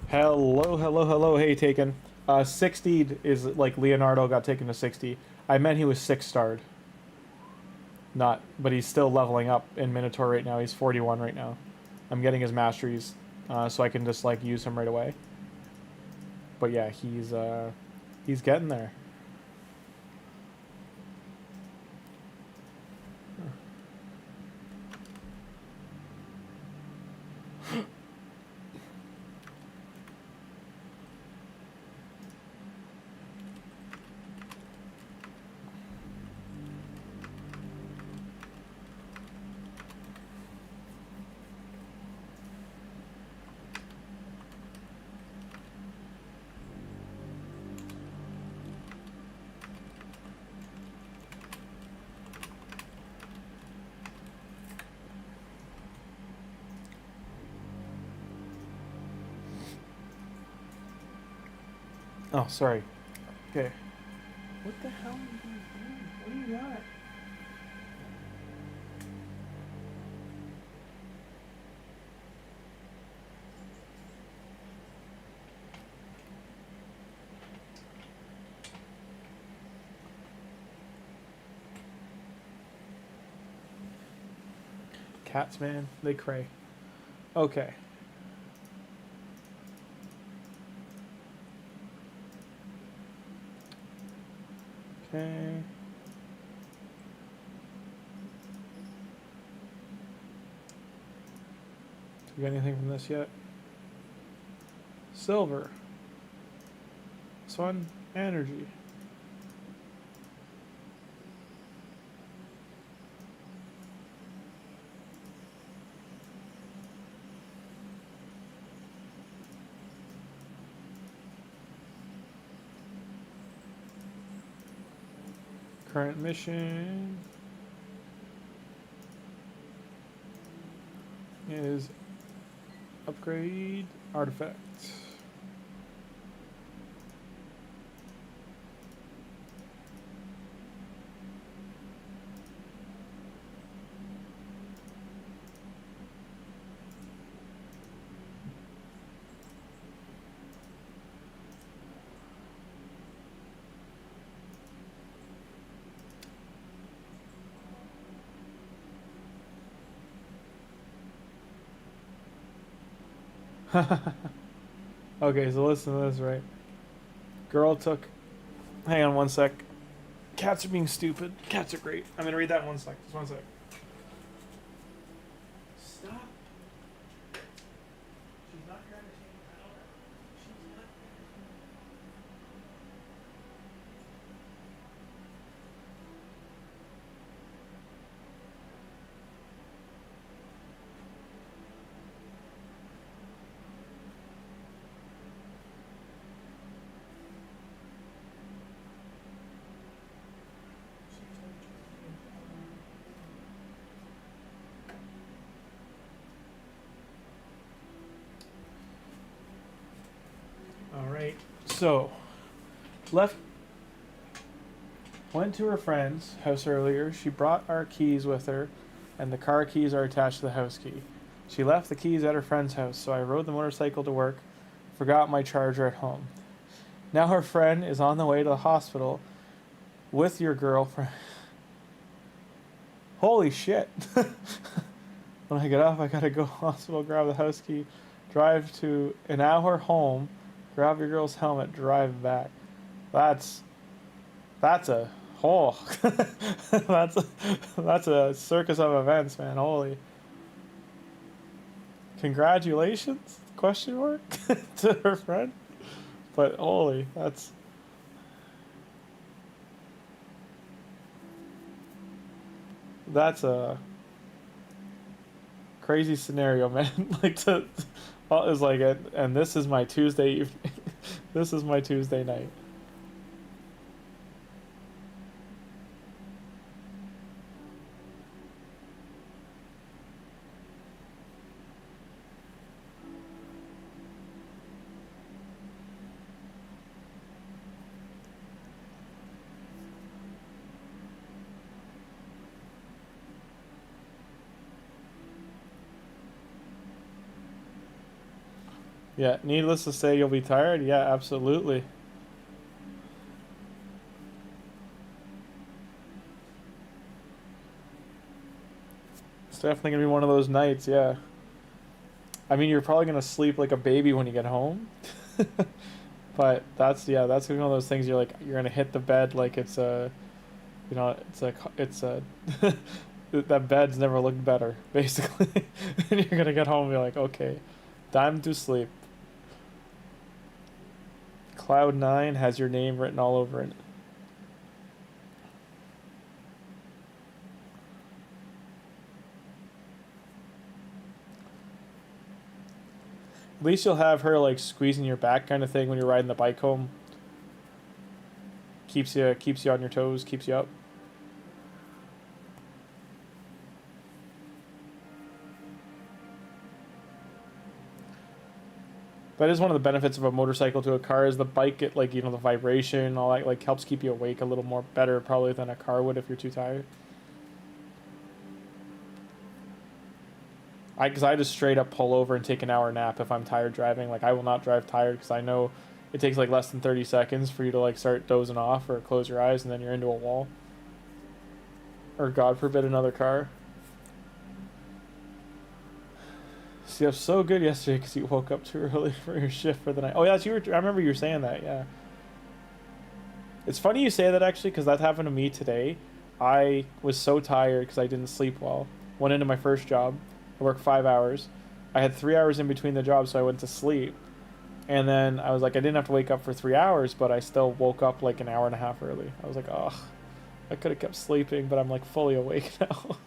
Hello, hello, hello. Hey, Taken. 60 is like Leonardo got taken to 60. I meant he was 6-starred. Not, but he's still leveling up in Minotaur right now. He's 41 right now. I'm getting his masteries, so I can just like use him right away. But yeah, he's getting there. Oh, sorry. Okay. What the hell are you doing? What do you got? Cats, man, they cray. Okay. Okay. Do we get anything from this yet? Silver. Sun, energy. Current mission is upgrade artifact. Okay, so listen to this, right? Girl took. Hang on one sec. Cats are being stupid. Cats are great. I'm gonna read that in 1 sec. Just 1 sec. Stop. She's not trying to change my number. She's not. Alright, so went to her friend's house earlier. She brought our keys with her, and the car keys are attached to the house key. She left the keys at her friend's house, so I rode the motorcycle to work, forgot my charger at home. Now her friend is on the way to the hospital with your girlfriend. Holy shit. When I get off, I gotta go to the hospital, grab the house key, drive to an hour home, grab your girl's helmet, drive back. That's a whole. that's a circus of events, man. Holy. Congratulations? Question mark to her friend. But holy, that's a crazy scenario, man. Like to is like it, and this is my Tuesday evening. This is my Tuesday night. Yeah, needless to say, you'll be tired. Yeah, absolutely. It's definitely gonna be one of those nights. Yeah. I mean, you're probably gonna sleep like a baby when you get home. But that's that's one of those things. You're gonna hit the bed like it's a, it's a that bed's never looked better, basically. And you're gonna get home and be like, okay, time to sleep. Cloud9 has your name written all over it. At least you'll have her like squeezing your back kind of thing when you're riding the bike home. Keeps you on your toes, keeps you up. That is one of the benefits of a motorcycle to a car is the bike get like, the vibration, all that like helps keep you awake a little more better probably than a car would if you're too tired. Because I just straight up pull over and take an hour nap if I'm tired driving. Like I will not drive tired because I know it takes like less than 30 seconds for you to like start dozing off or close your eyes and then you're into a wall. Or God forbid another car. So you were so good yesterday because you woke up too early for your shift for the night. Oh yeah, I remember you were saying that. Yeah. It's funny you say that actually because that happened to me today. I was so tired because I didn't sleep well. Went into my first job. I worked 5 hours. I had 3 hours in between the jobs, so I went to sleep. And then I was like, I didn't have to wake up for 3 hours, but I still woke up like an hour and a half early. I was like, oh, I could have kept sleeping, but I'm like fully awake now.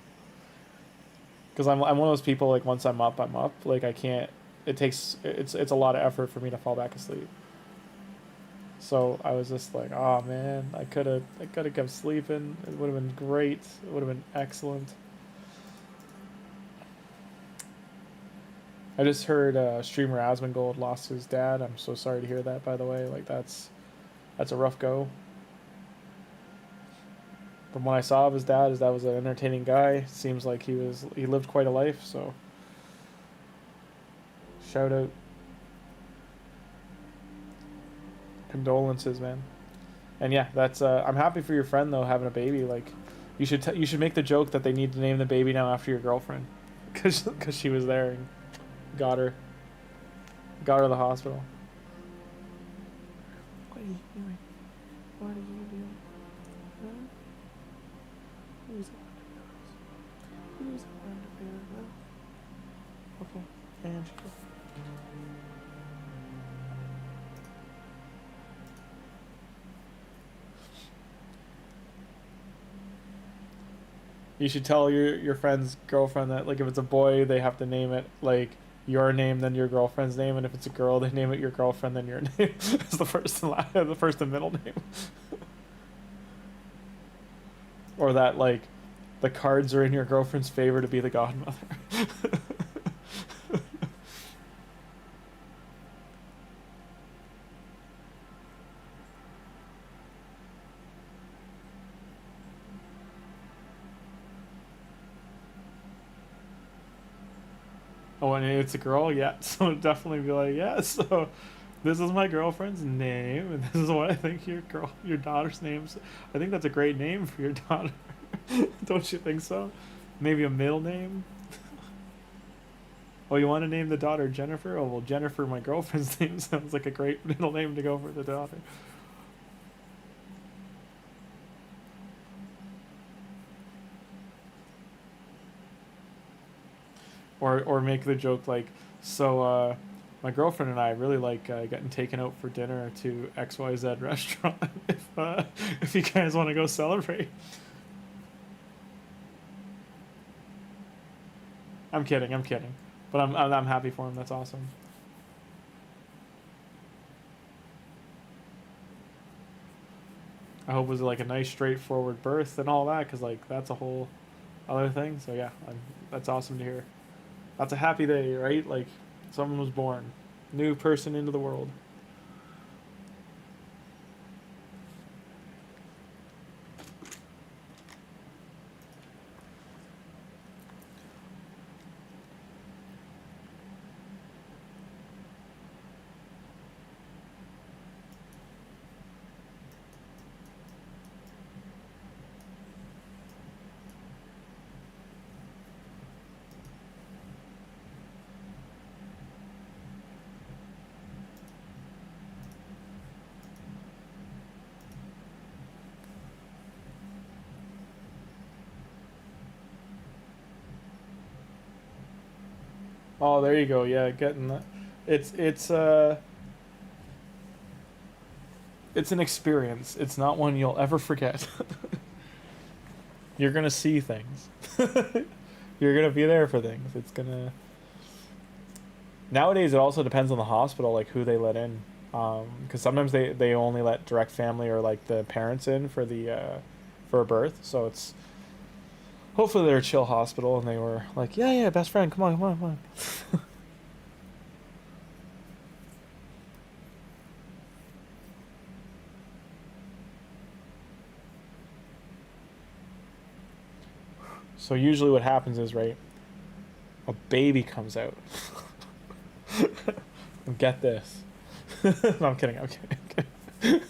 Because I'm one of those people, like once I'm up, I'm up. Like I can't, it's a lot of effort for me to fall back asleep. So I was just like, oh man, I could have kept sleeping. It would have been great. It would have been excellent. I just heard streamer Asmongold lost his dad. I'm so sorry to hear that, by the way. Like that's a rough go. From what I saw of his dad was an entertaining guy. Seems like he lived quite a life, so shout out. Condolences, man. And yeah, that's I'm happy for your friend though having a baby. Like you should make the joke that they need to name the baby now after your girlfriend cuz she was there and got her to the hospital. What are you doing? What are you doing? Huh? Who's underwear? Okay. And she goes. You should tell your friend's girlfriend that like if it's a boy they have to name it like your name then your girlfriend's name, and if it's a girl they name it your girlfriend then your name is the first and middle name. Or that like the cards are in your girlfriend's favor to be the godmother. Oh, and it's a girl, yeah. So definitely be like, yeah. So this is my girlfriend's name, and this is what I think your daughter's name's. I think that's a great name for your daughter. Don't you think so? Maybe a middle name. Oh, you want to name the daughter Jennifer? Oh well, Jennifer, my girlfriend's name, sounds like a great middle name to go for the daughter. Or make the joke like, so my girlfriend and I really like getting taken out for dinner to XYZ restaurant if you guys want to go celebrate. I'm kidding, but I'm happy for him. That's awesome. I hope it was like a nice straightforward birth and all that, because like that's a whole other thing. So yeah, that's awesome to hear. That's a happy day, right? Like someone was born, new person into the world. Oh, there you go. Yeah, getting that. It's it's an experience. It's not one you'll ever forget. You're gonna see things. You're gonna be there for things. It's gonna. Nowadays, it also depends on the hospital, like who they let in, because sometimes they only let direct family or like the parents in for the for a birth. So it's hopefully they're a chill hospital and they were like, yeah, yeah, best friend, come on, come on, come on. So usually what happens is, right, a baby comes out. Get this. No, I'm kidding. I'm kidding. I'm kidding.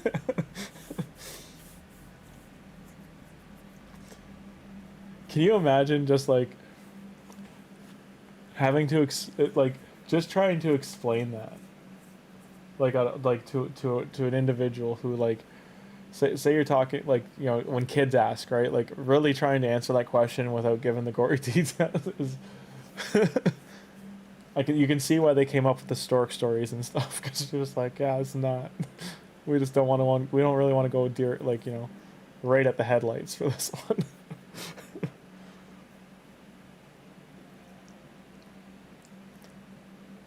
Can you imagine just like having to like just trying to explain that, like to an individual who like say you're talking like, you know, when kids ask, right, like really trying to answer that question without giving the gory details is. You can see why they came up with the stork stories and stuff, because you're just like, yeah, it's not. We just don't we don't really want to go like, you know, right at the headlights for this one.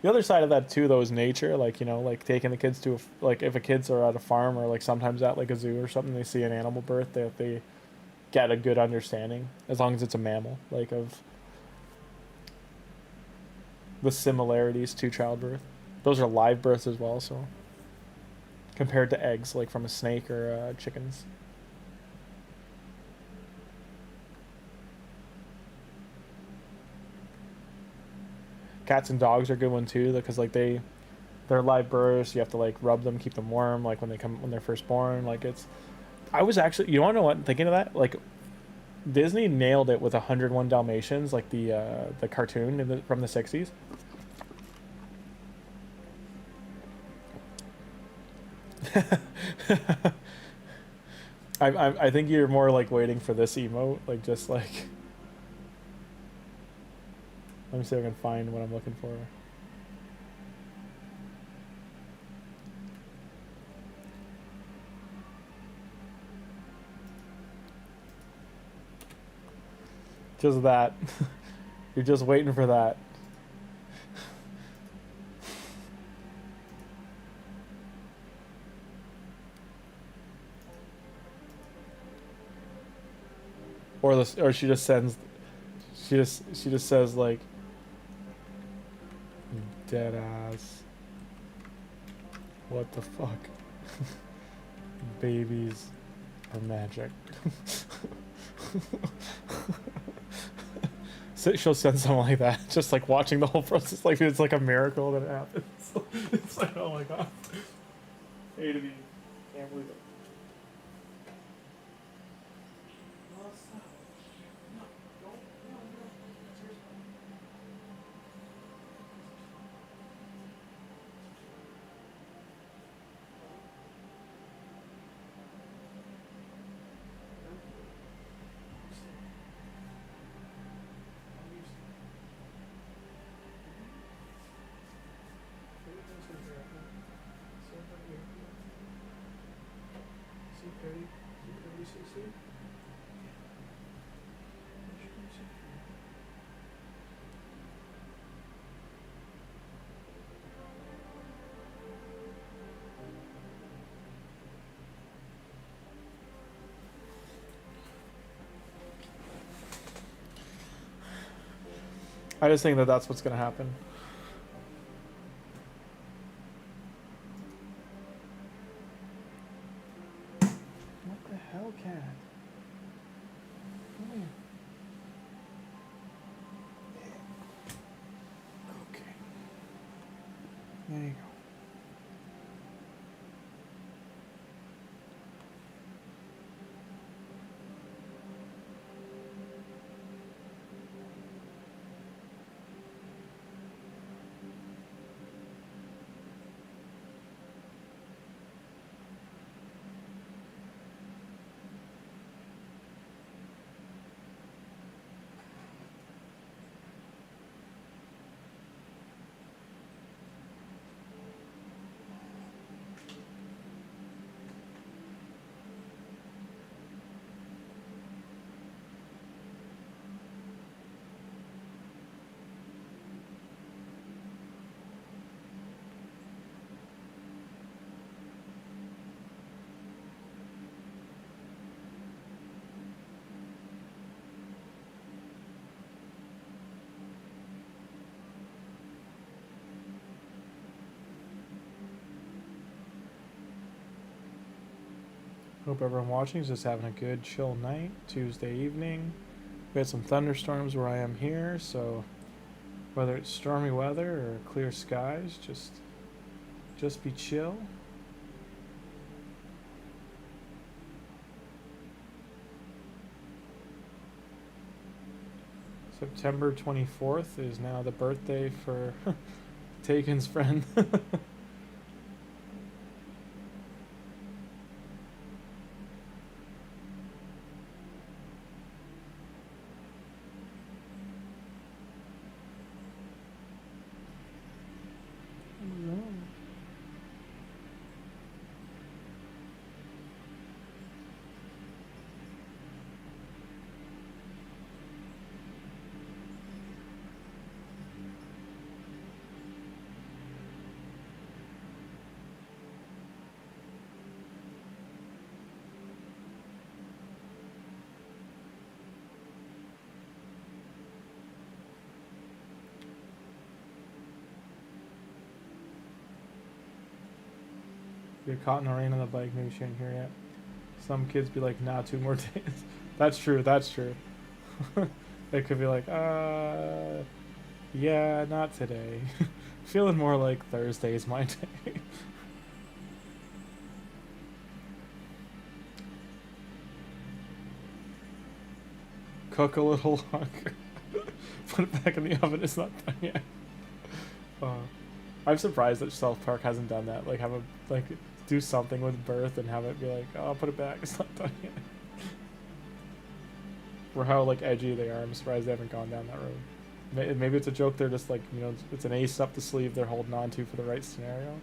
The other side of that too, though, is nature. Like, you know, like taking the kids to like if a kids are at a farm or like sometimes at like a zoo or something, they see an animal birth, they get a good understanding, as long as it's a mammal, like of the similarities to childbirth. Those are live births as well, so compared to eggs, like from a snake or chickens. Cats and dogs are a good one too, because like they're live births. You have to like rub them, keep them warm, like when they're first born. Like it's. I was actually, you want to know what? Thinking of that, like Disney nailed it with 101 Dalmatians, like the cartoon from the 60s. I think you're more like waiting for this emote, like just like. Let me see if I can find what I'm looking for. Just that. You're just waiting for that. Or she just sends. She just says like. Dead ass. What the fuck? Babies are magic. So she'll send something like that, just like watching the whole process, like it's like a miracle that it happens. It's like, oh my god. A to B. Can't believe it. I just think that that's what's gonna happen. What the hell, cat? Come here. Okay. There you go. Hope everyone watching is just having a good chill night, Tuesday evening. We had some thunderstorms where I am here, so whether it's stormy weather or clear skies, just be chill. September 24th is now the birthday for Taken's friend. Get caught in the rain on the bike, maybe she ain't here yet. Some kids be like, nah, 2 more days. That's true, that's true. They could be like, yeah, not today. Feeling more like Thursday's my day. Cook a little longer. Put it back in the oven, it's not done yet. I'm surprised that South Park hasn't done that. Like, have a, like, do something with birth and have it be like, oh, I'll put it back, it's not done yet. For how, like, edgy they are, I'm surprised they haven't gone down that road. Maybe it's a joke they're just, like, you know, it's an ace up the sleeve they're holding on to for the right scenario.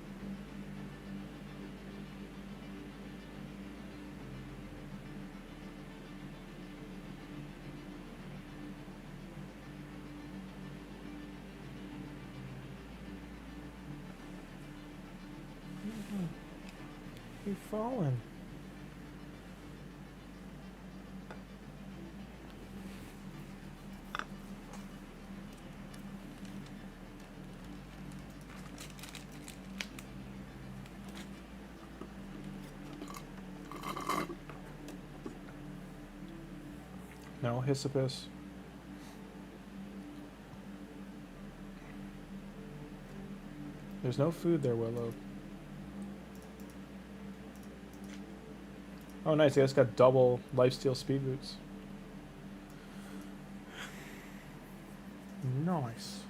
You've fallen. No, Hyssopus. There's no food there, Willow. Oh, nice. I just got double lifesteal speed boots. Nice.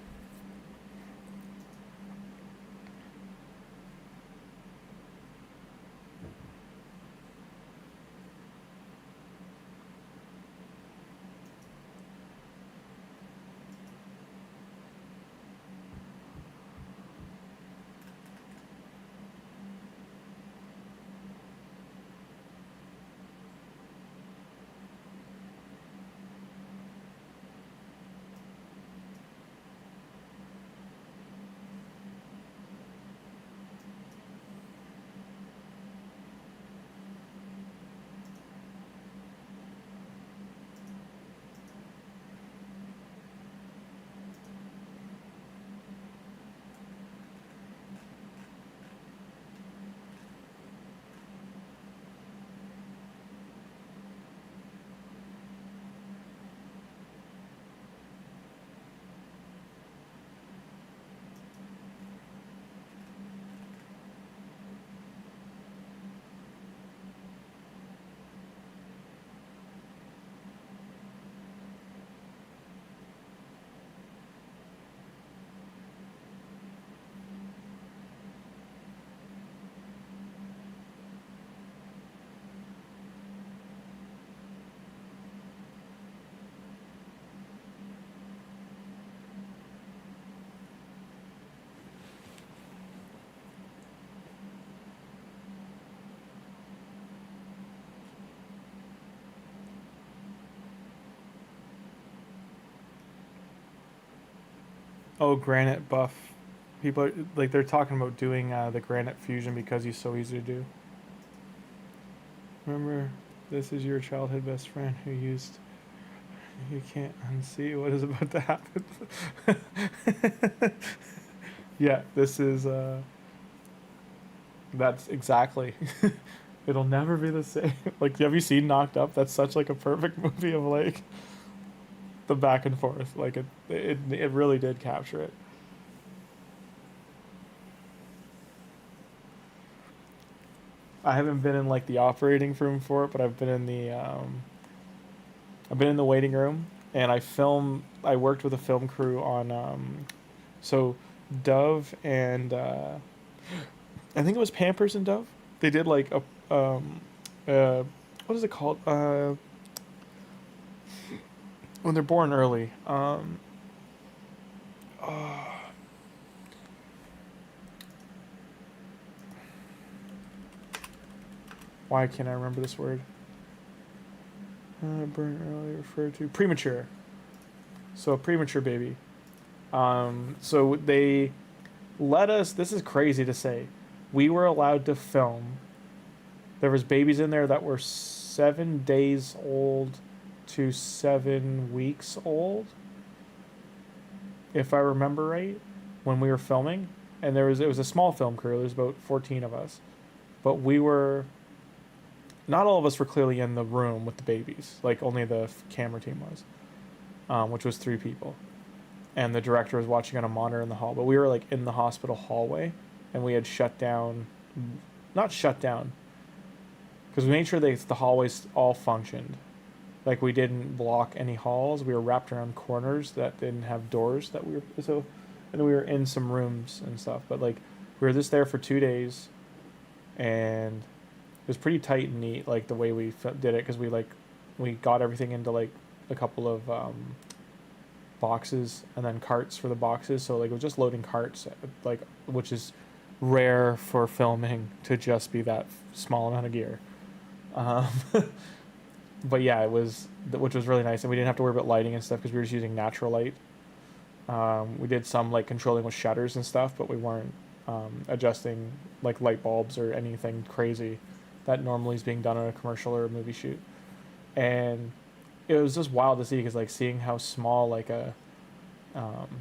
Oh, granite buff. People are, like, they're talking about doing the granite fusion because he's so easy to do. Remember, this is your childhood best friend who used. You can't unsee what is about to happen. Yeah, this is. That's exactly. It'll never be the same. Like, have you seen Knocked Up? That's such like a perfect movie of like the back and forth. Like it really did capture it. I haven't been in like the operating room for it, but I've been in the waiting room, and I worked with a film crew on so Dove and I think it was Pampers and Dove. They did like a what is it called? When they're born early. Why can't I remember this word? Born early referred to premature. So a premature baby. So they let us. This is crazy to say. We were allowed to film. There was babies in there that were 7 days old to 7 weeks old, if I remember right, when we were filming. And it was a small film crew. There was about 14 of us, but not all of us were clearly in the room with the babies. Like only the camera team was, which was 3 people, and the director was watching on a monitor in the hall. But we were like in the hospital hallway, and we had not shut down, because we made sure the hallways all functioned. Like we didn't block any halls. We were wrapped around corners that didn't have doors and we were in some rooms and stuff. But like we were just there for 2 days, and it was pretty tight and neat, like the way we did it, because we got everything into like a couple of boxes and then carts for the boxes. So like it was just loading carts, like, which is rare for filming to just be that small amount of gear. But yeah, which was really nice, and we didn't have to worry about lighting and stuff because we were just using natural light. We did some like controlling with shutters and stuff, but we weren't adjusting like light bulbs or anything crazy that normally is being done on a commercial or a movie shoot. And it was just wild to see, because like seeing how small like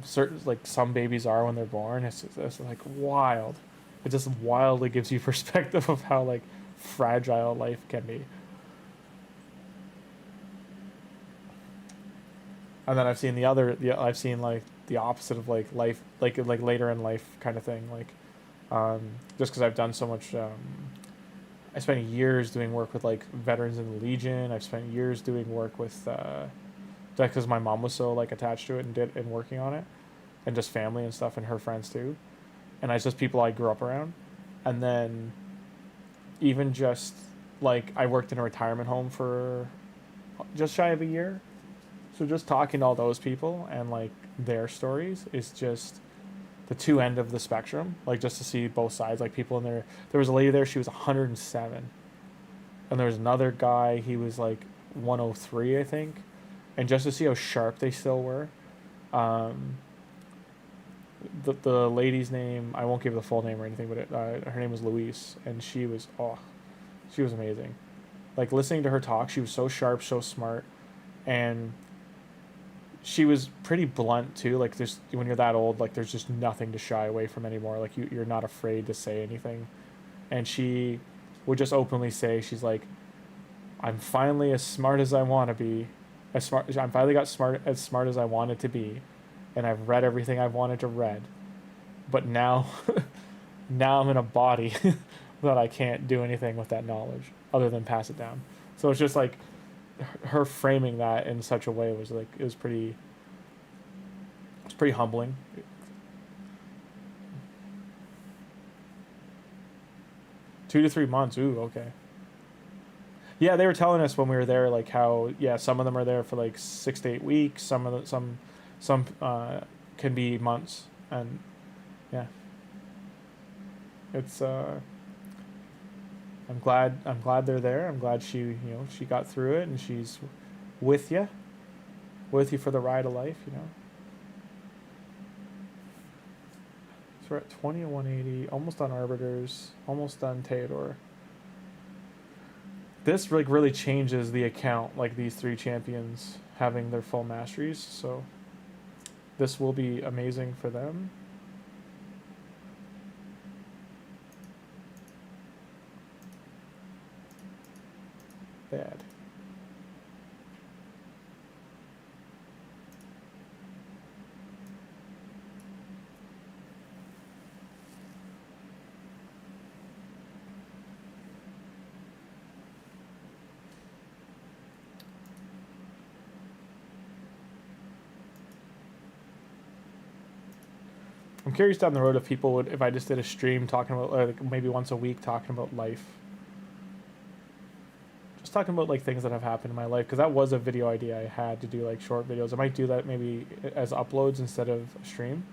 certain like some babies are when they're born, it's like wild. It just wildly gives you perspective of how like fragile life can be. And then I've seen like the opposite of like life, like later in life kind of thing. Like, just because I've done so much, I spent years doing work with like veterans in the Legion. I've spent years doing work with, because my mom was so like attached to it and working on it, and just family and stuff, and her friends too, and it's just people I grew up around. And then even just like I worked in a retirement home for just shy of a year. So just talking to all those people and like their stories is just the two end of the spectrum. Like just to see both sides, like people in there. There was a lady there, she was 107. And there was another guy, he was like 103, I think. And just to see how sharp they still were. The lady's name, I won't give the full name or anything, but her name was Louise, and she was amazing. Like listening to her talk, she was so sharp, so smart, and she was pretty blunt too. Like there's, when you're that old, like there's just nothing to shy away from anymore. Like you're not afraid to say anything. And she would just openly say, she's like, I'm finally as smart as I want to be. I'm finally got as smart as I wanted to be, and I've read everything I've wanted to read. But now, now I'm in a body that I can't do anything with that knowledge other than pass it down. So it's just like her framing that in such a way was like, it was pretty humbling. 2 to 3 months. Ooh, okay. Yeah, they were telling us when we were there, like how, yeah, some of them are there for like 6 to 8 weeks. Some can be months, and yeah, it's I'm glad they're there. I'm glad she got through it, and she's with you for the ride of life. So we're at 20 and 180, almost on Arbiters, almost done Tagoar. This like really changes the account, like these 3 champions having their full masteries. So this will be amazing for them. bad. I'm curious down the road if people would, if I just did a stream talking about, like, maybe once a week talking about life. Just talking about, like, things that have happened in my life, because that was a video idea I had to do, like, short videos. I might do that maybe as uploads instead of a stream.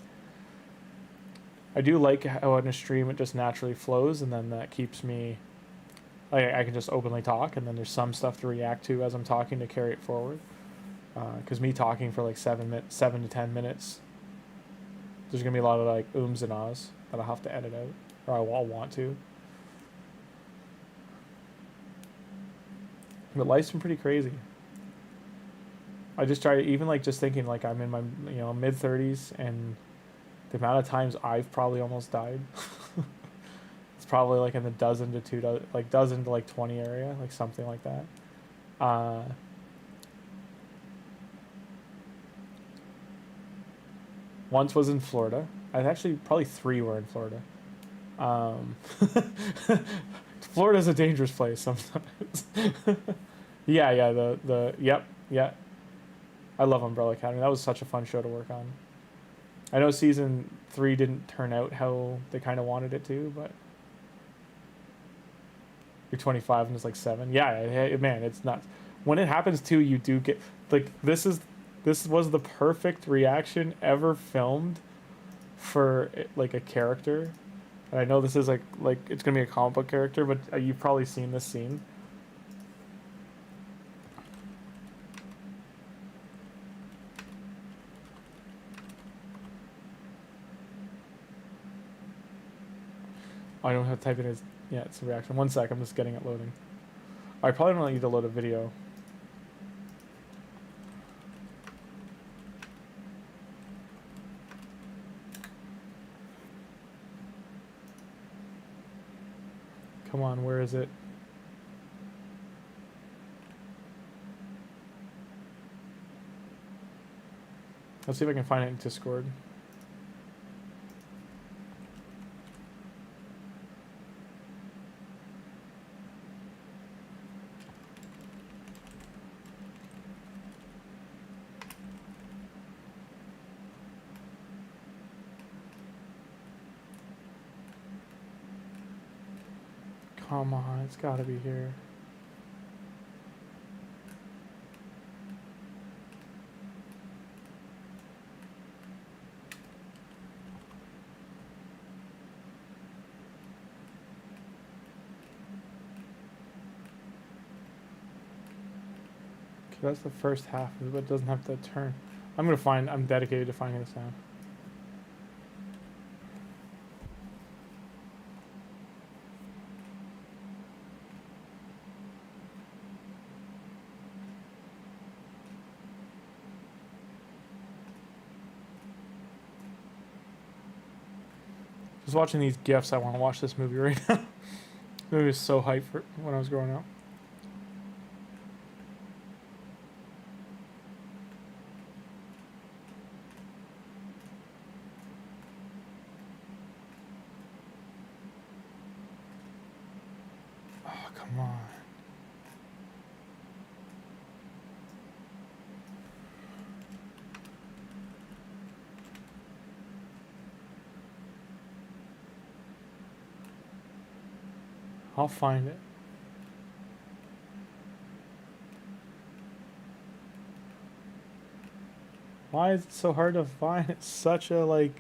I do like how in a stream it just naturally flows, and then that keeps me, like, I can just openly talk, and then there's some stuff to react to as I'm talking to carry it forward. Because me talking for, like, 7 to 10 minutes, there's going to be a lot of, like, ums and ahs that I'll have to edit out, or I'll want to. But life's been pretty crazy. I just try, even, like, just thinking, like, I'm in my, you know, mid-30s, and the amount of times I've probably almost died. It's probably, like, in the dozen to like 20 area, like, something like that. Once was in Florida. I actually, probably 3 were in Florida. Florida's a dangerous place sometimes. yeah, yeah. I love Umbrella Academy. That was such a fun show to work on. I know season 3 didn't turn out how they kind of wanted it to, but you're 25 and it's like 7. Yeah, man, it's nuts. When it happens too, you do get, like, this was the perfect reaction ever filmed for, like, a character. And I know this is like it's gonna be a comic book character, but you've probably seen this scene. I don't have to type it as, yeah, it's a reaction. 1 sec, I'm just getting it loading. I probably don't need to load a video. Come on, where is it? Let's see if I can find it in Discord. Come on, it's gotta be here. Okay, that's the first half of it, but it doesn't have to turn. I'm dedicated to finding this now. Just watching these GIFs, I want to watch this movie right now. This movie was so hyped for when I was growing up. Oh, come on. I'll find it. Why is it so hard to find? It's such a, like...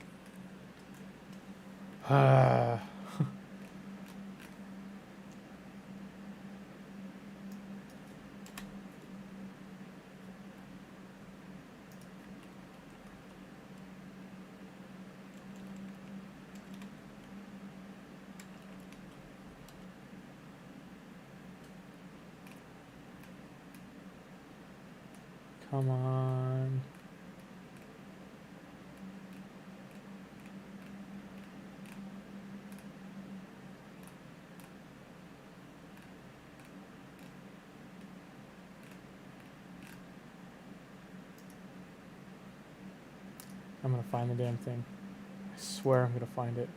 Come on. I'm gonna find the damn thing. I swear I'm gonna find it.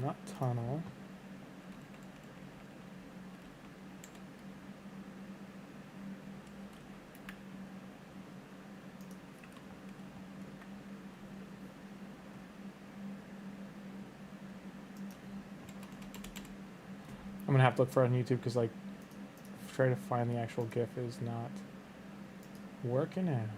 Not tunnel. I'm gonna have to look for it on YouTube because, like, trying to find the actual GIF is not working out.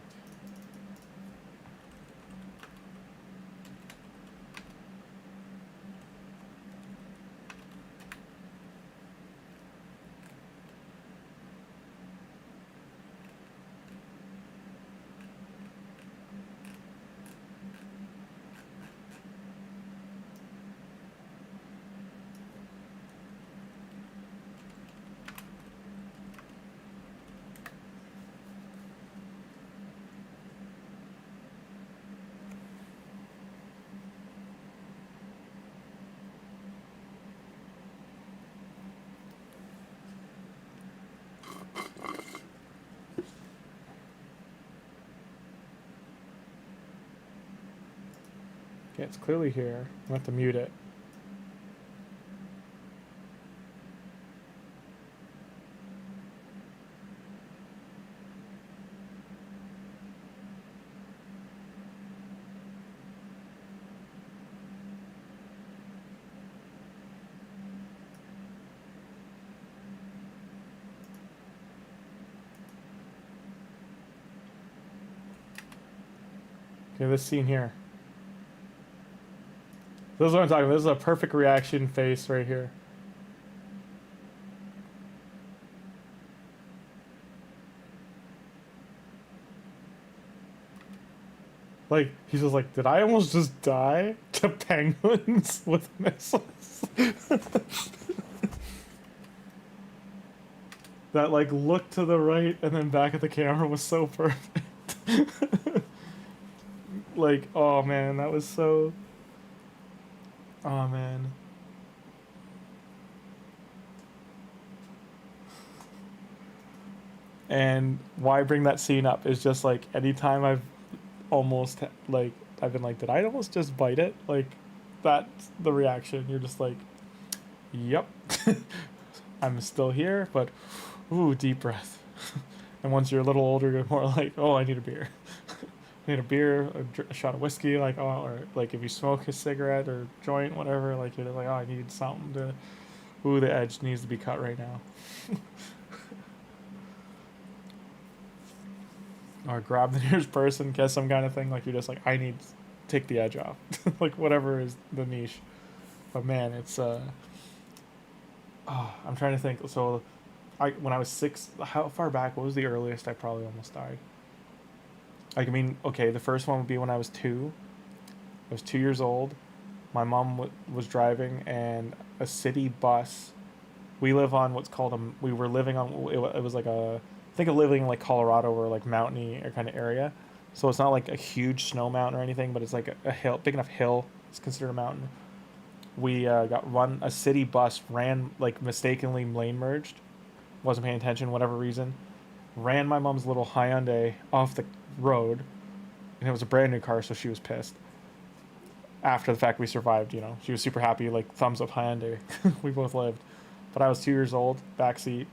Okay, it's clearly here. I'm gonna have to mute it. Okay, this scene here. This is what I'm talking about. This is a perfect reaction face right here. Like, he's just like, did I almost just die to penguins with missiles? That, like, look to the right and then back at the camera was so perfect. Like, oh man, that was so... Oh man. And why I bring that scene up is just like anytime I've almost like I've been like, did I almost just bite it? Like that's the reaction. You're just like, yep. I'm still here, but ooh, deep breath. And once you're a little older, you're more like, oh, I need a beer. I need a beer, a shot of whiskey, like, oh, or like if you smoke a cigarette or joint, whatever, like you're like, oh, I need something to, ooh, the edge needs to be cut right now. Or grab the nearest person, get some kind of thing, like you're just like, I need to take the edge off. Like whatever is the niche. But man, it's I'm trying to think. So when I was 6, how far back, what was the earliest I probably almost died? Like, I mean, okay, the first one would be when I was 2. I was 2 years old. My mom was driving, and a city bus. We live on what's called we were living on, it was like a, think of living in like Colorado or like mountainy kind of area. So it's not like a huge snow mountain or anything, but it's like a hill, big enough hill. It's considered a mountain. We a city bus ran, like mistakenly lane merged. Wasn't paying attention, whatever reason. Ran my mom's little Hyundai off the road, and it was a brand new car, so she was pissed. After the fact, we survived, you know. She was super happy, like, thumbs up Hyundai. We both lived. But I was 2 years old, backseat.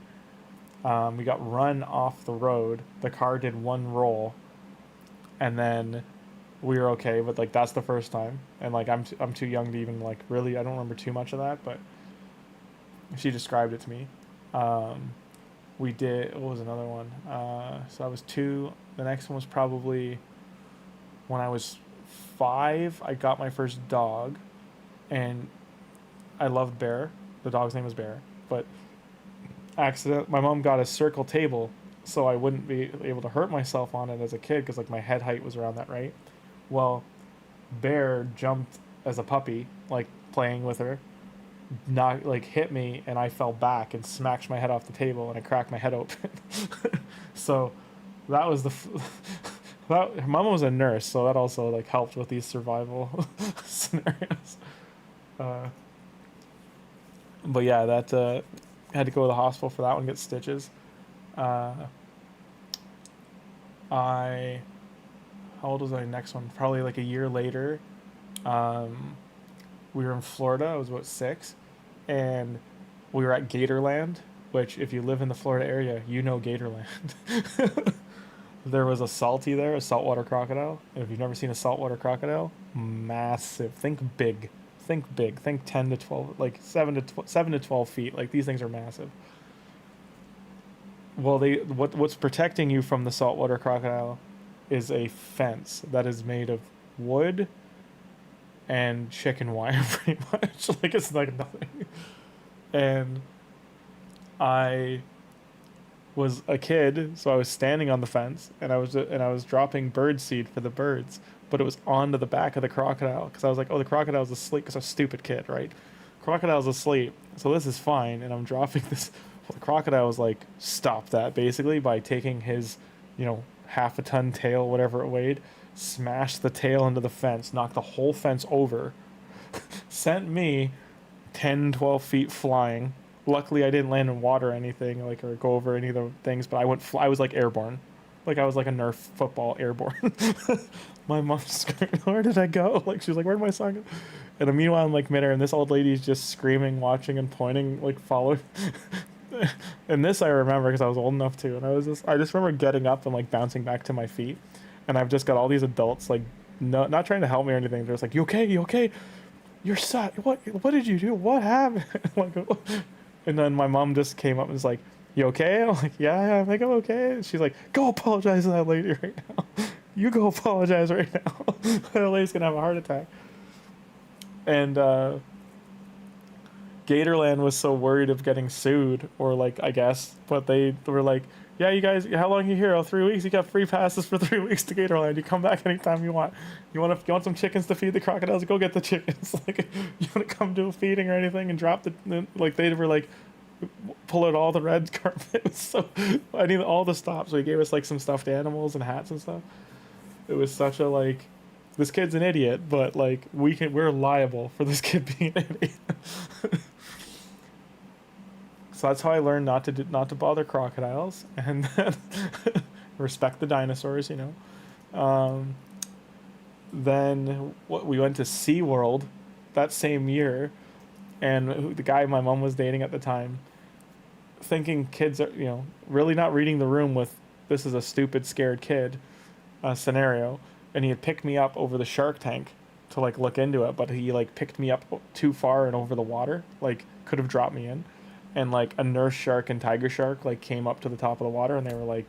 We got run off the road. The car did one roll, and then we were okay, but, like, that's the first time. And, like, I'm too young to even, like, really, I don't remember too much of that, but she described it to me. We did, what was another one? So I was 2. The next one was probably when I was 5. I got my first dog, and I loved Bear. The dog's name was Bear, but my mom got a circle table so I wouldn't be able to hurt myself on it as a kid because like my head height was around that, right? Well, Bear jumped as a puppy, like playing with her, not like hit me, and I fell back and smacked my head off the table, and I cracked my head open. So that was Her mom was a nurse, so that also like helped with these survival scenarios. Uh, but yeah, that had to go to the hospital for that one, get stitches. Uh, I how old was I next one? Probably like a year later. Um, we were in Florida. I was about 6, and we were at Gatorland, which if you live in the Florida area, you know Gatorland. There was a salty there, a saltwater crocodile. And if you've never seen a saltwater crocodile, massive. Think big. Think big. Think 10 to 12, like 7 to 12 feet. Like these things are massive. Well, what's protecting you from the saltwater crocodile is a fence that is made of wood and chicken wire, pretty much. Like it's like nothing. And I was a kid, so I was standing on the fence, and I was dropping bird seed for the birds, but it was onto the back of the crocodile because I was like, oh, the crocodile's asleep. Because I'm a stupid kid, right? Crocodile's asleep, so this is fine, and I'm dropping this. Well, the crocodile was like, stop that, basically, by taking his, half a ton tail, whatever it weighed, smashed the tail into the fence, knocked the whole fence over, sent me 10, 12 feet flying. Luckily, I didn't land in water or anything, like, or go over any of the things, but I was like airborne. Like I was like a Nerf football airborne. My mom's screaming, where did I go? Like she was like, where did my son go? And meanwhile I'm like midair, and this old lady's just screaming, watching, and pointing, like following. And this I remember because I was old enough to, and I just remember getting up and like bouncing back to my feet, and I've just got all these adults like not trying to help me or anything. They're just like, you okay? You okay? You're sad. What did you do? What happened? Like, and then my mom just came up and was like, you okay? I'm like, yeah, I think I'm okay. And she's like, go apologize to that lady right now. You go apologize right now. That lady's gonna have a heart attack. And Gatorland was so worried of getting sued, or like, I guess, but they were like, yeah, you guys, how long are you here? Oh, 3 weeks. You got free passes for 3 weeks to Gatorland. You come back anytime you want. You want some chickens to feed the crocodiles? Go get the chickens. Like, you want to come do a feeding or anything and drop like, they were like, pull out all the red carpet. So I need all the stops. So he gave us like some stuffed animals and hats and stuff. It was such a like, this kid's an idiot, but like we're liable for this kid being an idiot. So that's how I learned not to bother crocodiles, and then respect the dinosaurs. Then we went to SeaWorld that same year, and the guy my mom was dating at the time, thinking kids are really not reading the room with this is a stupid scared kid scenario, and he had picked me up over the shark tank to like look into it, but he like picked me up too far and over the water, like could have dropped me in. And like a nurse shark and tiger shark like came up to the top of the water, and they were like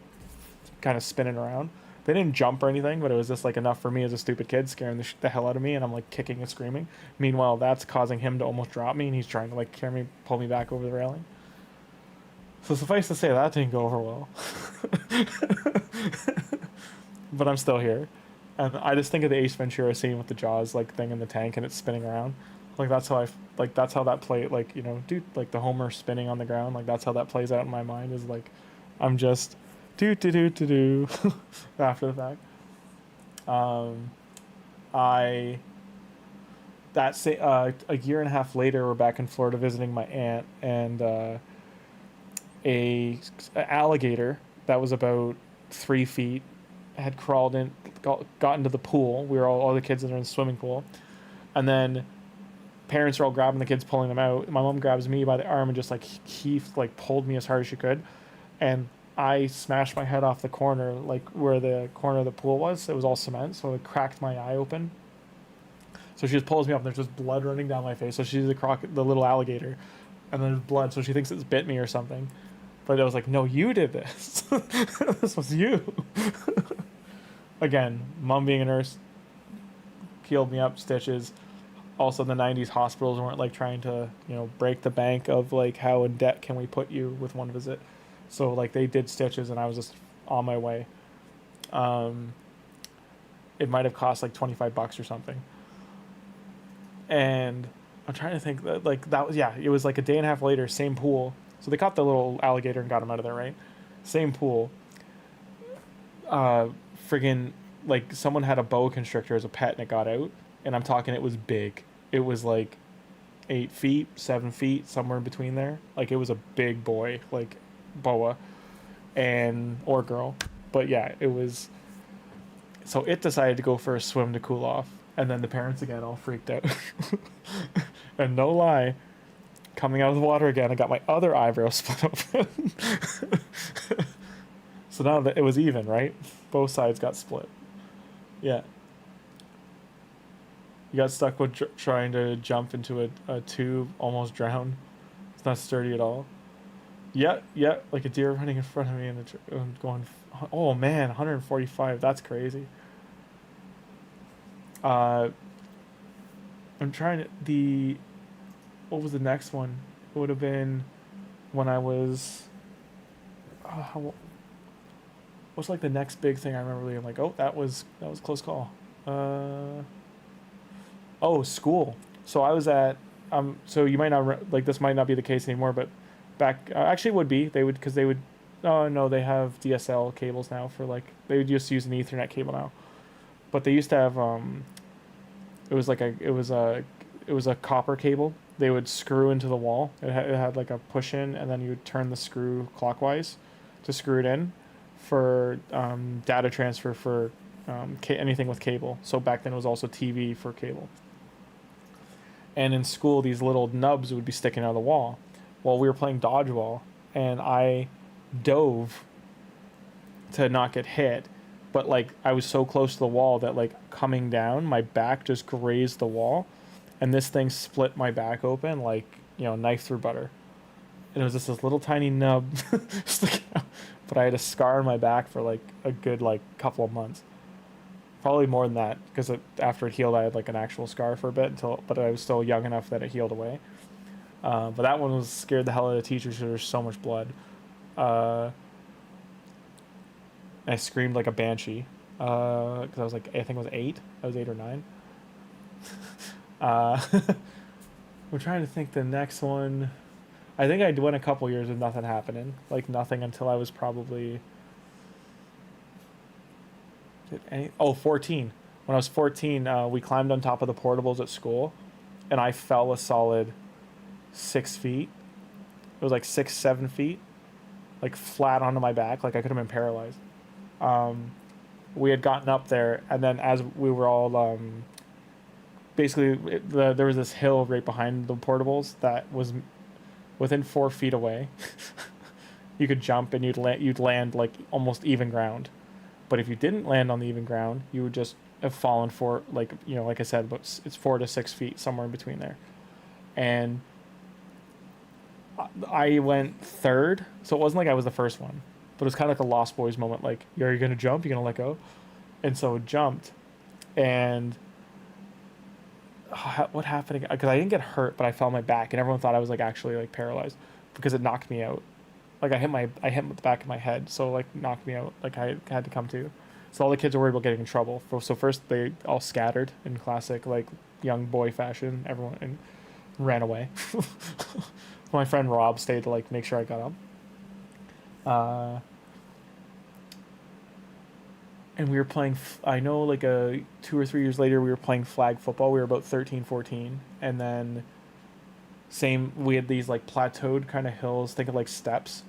kind of spinning around. They didn't jump or anything, but it was just like enough for me as a stupid kid, scaring the hell out of me, and I'm like kicking and screaming. Meanwhile, that's causing him to almost drop me, and he's trying to like pull me back over the railing. So suffice to say, that didn't go over well. But I'm still here, and I just think of the Ace Ventura scene with the Jaws like thing in the tank and it's spinning around. Like that's how that play, like, dude, like the Homer spinning on the ground, like that's how that plays out in my mind, is like I'm just do after the fact. A year and a half later, we're back in Florida visiting my aunt, and a alligator that was about 3 feet had crawled in, got into the pool. We were all the kids that are in the swimming pool, and then parents are all grabbing the kids, pulling them out. My mom grabs me by the arm and just like pulled me as hard as she could, and I smashed my head off the corner, like where the corner of the pool was. It was all cement, so it cracked my eye open. So she just pulls me up, and there's just blood running down my face. So she's the little alligator, and then there's blood, so she thinks it's bit me or something. But I was like, no, you did this. This was you. Again, mom being a nurse, healed me up, stitches. Also, in the 90s, hospitals weren't like trying to, break the bank of like how in debt can we put you with one visit. So like they did stitches, and I was just on my way. It might have cost like $25 or something. And I'm trying to think that like that was, yeah, it was like a day and a half later, same pool. So they caught the little alligator and got him out of there, right? Same pool. Friggin' like someone had a boa constrictor as a pet and it got out, and I'm talking it was big. It was like 8 feet, 7 feet, somewhere in between there. Like it was a big boy, like boa, and or girl. But yeah, it was. So it decided to go for a swim to cool off, and then the parents again all freaked out. And no lie, coming out of the water again, I got my other eyebrow split open. So now that it was even, right? Both sides got split. Yeah. You got stuck with trying to jump into a tube, almost drowned. It's not sturdy at all. Yeah, yeah, like a deer running in front of me and going. Oh man, 145. That's crazy. I'm trying to what was the next one? It would have been when I was. What's like the next big thing I remember being like, oh, that was close call. Oh, school. So I was at so you might not like this might not be the case anymore, but back actually it would be. They would because they would. Oh no, they have DSL cables now for like they would just use an Ethernet cable now, but they used to have it was like it was a copper cable. They would screw into the wall. It had like a push in, and then you would turn the screw clockwise to screw it in for data transfer for anything with cable. So back then it was also TV for cable. And in school, these little nubs would be sticking out of the wall. Well, we were playing dodgeball, and I dove to not get hit, but like I was so close to the wall that like coming down, my back just grazed the wall, and this thing split my back open like, you know, knife through butter. And it was just this little tiny nub sticking out, but I had a scar on my back for like a good like couple of months. Probably more than that, because after it healed, I had like an actual scar for a bit but I was still young enough that it healed away. But that one was scared the hell out of the teachers because there's so much blood. I screamed like a banshee because I was like, I think it was 8. I was 8 or 9. We're trying to think the next one. I think I went a couple years with nothing happening, like nothing until I was probably 14. When I was 14, we climbed on top of the portables at school, and I fell a solid 6 feet. It was like 6-7 feet, like flat onto my back, like I could have been paralyzed. We had gotten up there, and then as we were all basically there was this hill right behind the portables that was within 4 feet away. You could jump and you'd land like almost even ground. But if you didn't land on the even ground, you would just have fallen for like, you know, like I said, but it's 4 to 6 feet, somewhere in between there. And I went third, so it wasn't like I was the first one, but it was kind of like a Lost Boys moment. Like, are you gonna jump? You gonna let go? And so it jumped, and what happened? Because I didn't get hurt, but I fell on my back, and everyone thought I was like actually like paralyzed because it knocked me out. Like I hit the back of my head, so like knocked me out. Like I had to come to. So all the kids were worried about getting in trouble. So first they all scattered in classic like young boy fashion. Everyone and ran away. My friend Rob stayed to like make sure I got up. And we were playing. I know like 2 or 3 years later we were playing flag football. We were about 13, 14, and then we had these like plateaued kind of hills. Think of like steps.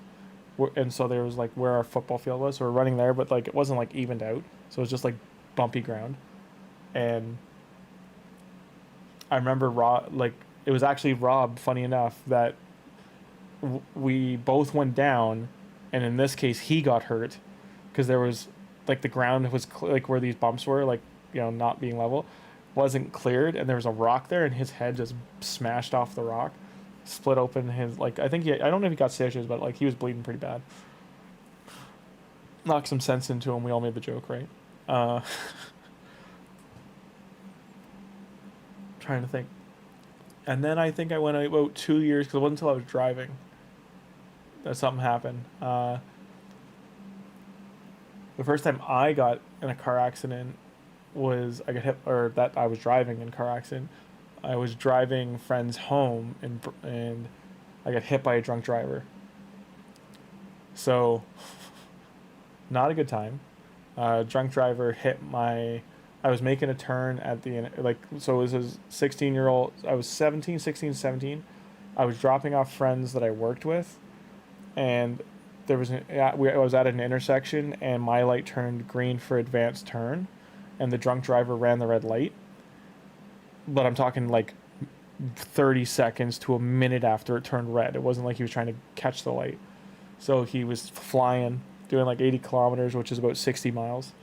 And so there was like where our football field was, so we're running there, but like it wasn't like evened out, so it was just like bumpy ground. And I remember like it was actually Rob, funny enough, that we both went down, and in this case he got hurt because there was like the ground was like where these bumps were, like, you know, not being level, wasn't cleared, and there was a rock there, and his head just smashed off the rock, split open his, like, I think I don't know if he got stitches, but like he was bleeding pretty bad. Knocked some sense into him. We all made the joke, right? Trying to think. And then I think I went about 2 years, because it wasn't until I was driving that something happened. The first time I got in a car accident was I got hit, or that I was driving in a car accident. I was driving friends home, and I got hit by a drunk driver. So, not a good time. Drunk driver hit my. I was making a turn at the like, so it was a 16-year-old. I was 17, 16, 17. I was dropping off friends that I worked with, and there was I was at an intersection, and my light turned green for advanced turn, and the drunk driver ran the red light. But I'm talking like 30 seconds to a minute after it turned red. It wasn't like he was trying to catch the light. So he was flying, doing like 80 kilometers, which is about 60 miles.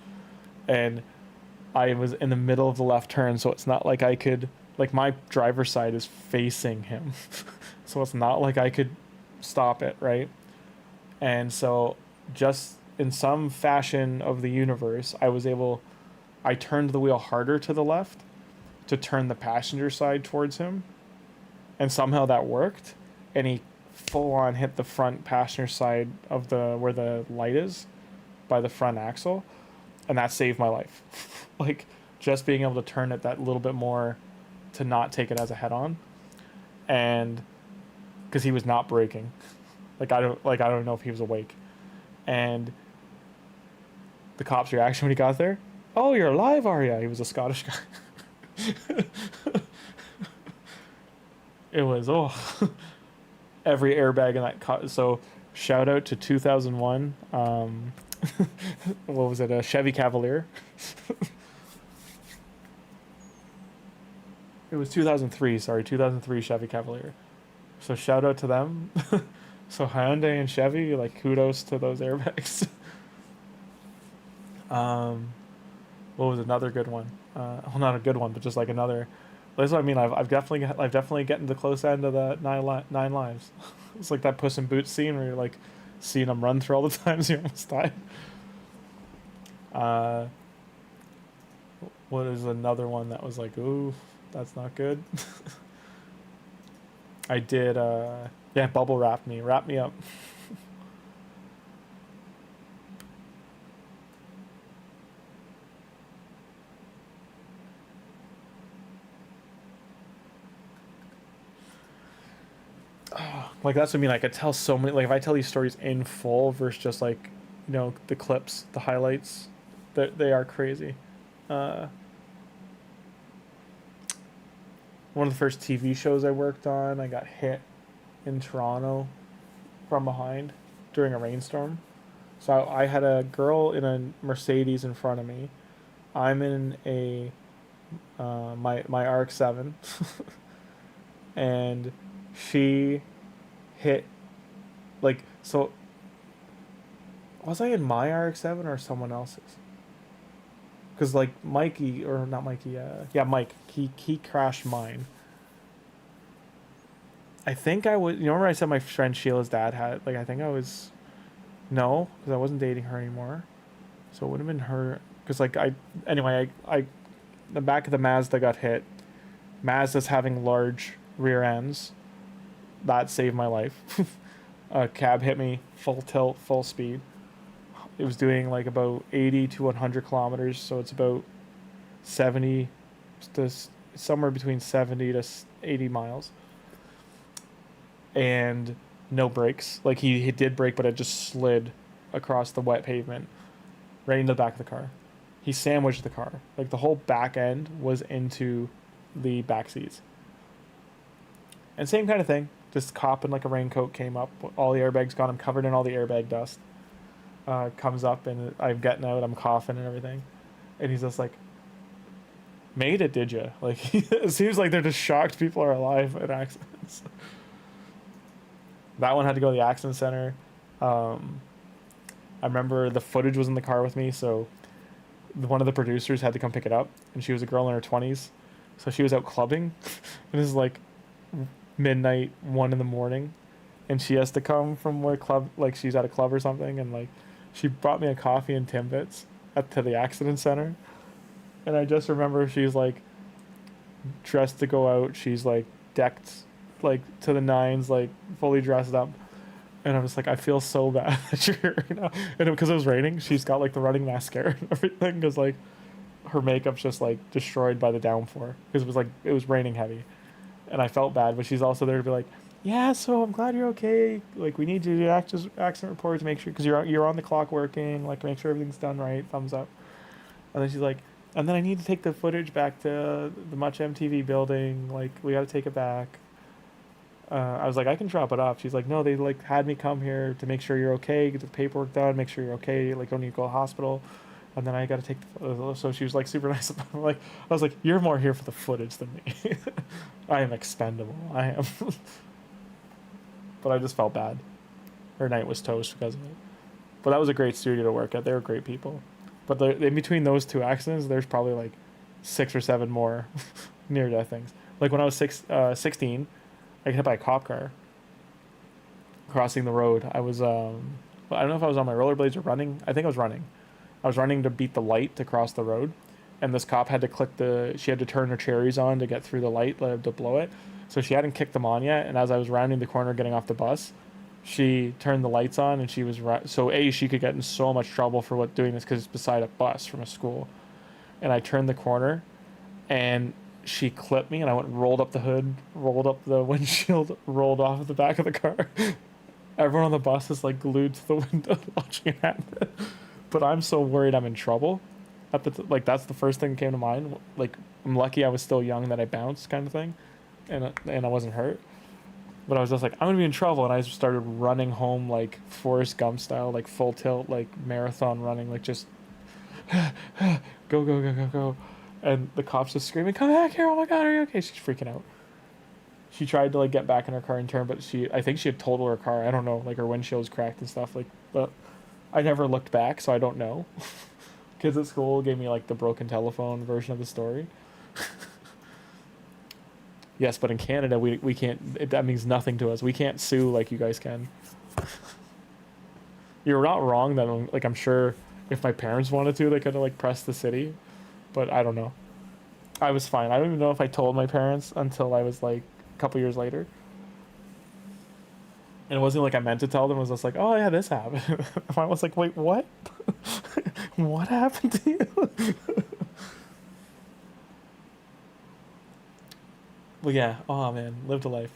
And I was in the middle of the left turn, so it's not like I could, like, my driver's side is facing him. So it's not like I could stop it, right? And so just in some fashion of the universe, I turned the wheel harder to the left to turn the passenger side towards him, and somehow that worked, and he full on hit the front passenger side of the where the light is by the front axle, and that saved my life. Like, just being able to turn it that little bit more to not take it as a head-on, and because he was not braking, I don't know if he was awake. And the cop's reaction when he got there, "Oh, you're alive, are you?" He was a Scottish guy. It was every airbag in that car. So shout out to 2001. What was it? A Chevy Cavalier. It was 2003. Sorry, 2003 Chevy Cavalier. So shout out to them. So Hyundai and Chevy, like, kudos to those airbags. What was another good one? Well, not a good one, but just like another. That's what I mean. I've definitely getting to the close end of the nine lives. It's like that Puss in Boots scene where you're like seeing them run through all the times you almost die. What is another one that was like, ooh, that's not good? I did. Yeah, bubble wrap me up. Like, that's what I mean. I could tell so many. Like, if I tell these stories in full versus just like, the clips, the highlights, they are crazy. One of the first TV shows I worked on, I got hit in Toronto from behind during a rainstorm. So I had a girl in a Mercedes in front of me. I'm in a my RX-7, and she hit, like, so was I in my RX-7 or someone else's? Because, like, Mikey, or not Mikey, yeah, Mike, he crashed mine. I think I was, remember I said my friend Sheila's dad had, like, I think I was, no, because I wasn't dating her anymore. So it would have been her, because, like, anyway, the back of the Mazda got hit. Mazda's having large rear ends. That saved my life. A cab hit me, full tilt, full speed. It was doing like about 80 to 100 kilometers, so it's about 70 to somewhere between 70 to 80 miles. And no brakes. Like, he did brake, but it just slid across the wet pavement right into the back of the car. He sandwiched the car. Like, the whole back end was into the back seats. And same kind of thing. This cop in like a raincoat came up. All the airbags got him covered in all the airbag dust. Comes up, and I'm getting out. I'm coughing and everything. And he's just like, "Made it, did you?" Like, it seems like they're just shocked people are alive in accidents. That one had to go to the accident center. I remember the footage was in the car with me, so one of the producers had to come pick it up, and she was a girl in her 20s. So she was out clubbing. And this is like midnight, 1 in the morning, and she has to come from where club, like, she's at a club or something, and like she brought me a coffee and Timbits to the accident center. And I just remember she's like dressed to go out. She's like decked like to the nines, like fully dressed up. And I was like, I feel so bad that you're here right now. And because it was raining, she's got like the running mascara and everything, because like her makeup's just like destroyed by the downpour, because it was raining heavy. And I felt bad, but she's also there to be like, yeah, so I'm glad you're okay. Like, we need to do accident report to make sure, because you're on the clock working. Like, make sure everything's done right. Thumbs up. And then she's like, and then I need to take the footage back to the Much MTV building. Like, we got to take it back. I was like, I can drop it off. She's like, no, they like had me come here to make sure you're okay, get the paperwork done, make sure you're okay. Like, don't need to go to the hospital. And then I got to take the. So she was like super nice about it. Like, I was like, you're more here for the footage than me. I am expendable. I am. But I just felt bad. Her night was toast because of it. But that was a great studio to work at. They were great people. But in between those two accidents, there's probably like 6 or 7 more near death things. Like when I was 16, I got hit by a cop car crossing the road. I was I don't know if I was on my rollerblades or running. I think I was running. I was running to beat the light to cross the road, and this cop had to she had to turn her cherries on to get through the light to blow it. So she hadn't kicked them on yet, and as I was rounding the corner getting off the bus, she turned the lights on, and she was so she could get in so much trouble for doing this because it's beside a bus from a school. And I turned the corner, and she clipped me, and I went rolled up the hood, rolled up the windshield, rolled off the back of the car. Everyone on the bus is like glued to the window watching it happen. But I'm so worried I'm in trouble. Like that's the first thing that came to mind. Like I'm lucky I was still young that I bounced, kind of thing, and I wasn't hurt. But I was just like, I'm gonna be in trouble, and I just started running home like Forrest Gump style, like full tilt, like marathon running, like just go go go go go. And the cops just screaming, "Come back here! Oh my god, are you okay?" She's freaking out. She tried to like get back in her car and turn, but I think she had totaled her car. I don't know, like her windshield was cracked and stuff. Like, but I never looked back, so I don't know. Kids at school gave me like the broken telephone version of the story. Yes, but in Canada, we can't. That means nothing to us. We can't sue like you guys can. You're not wrong that like I'm sure if my parents wanted to, they could have like pressed the city, but I don't know. I was fine. I don't even know if I told my parents until I was like a couple years later. And it wasn't like I meant to tell them. It was just like, oh yeah, this happened. I was like, wait, what? What happened to you? Well, yeah. Oh man, lived a life.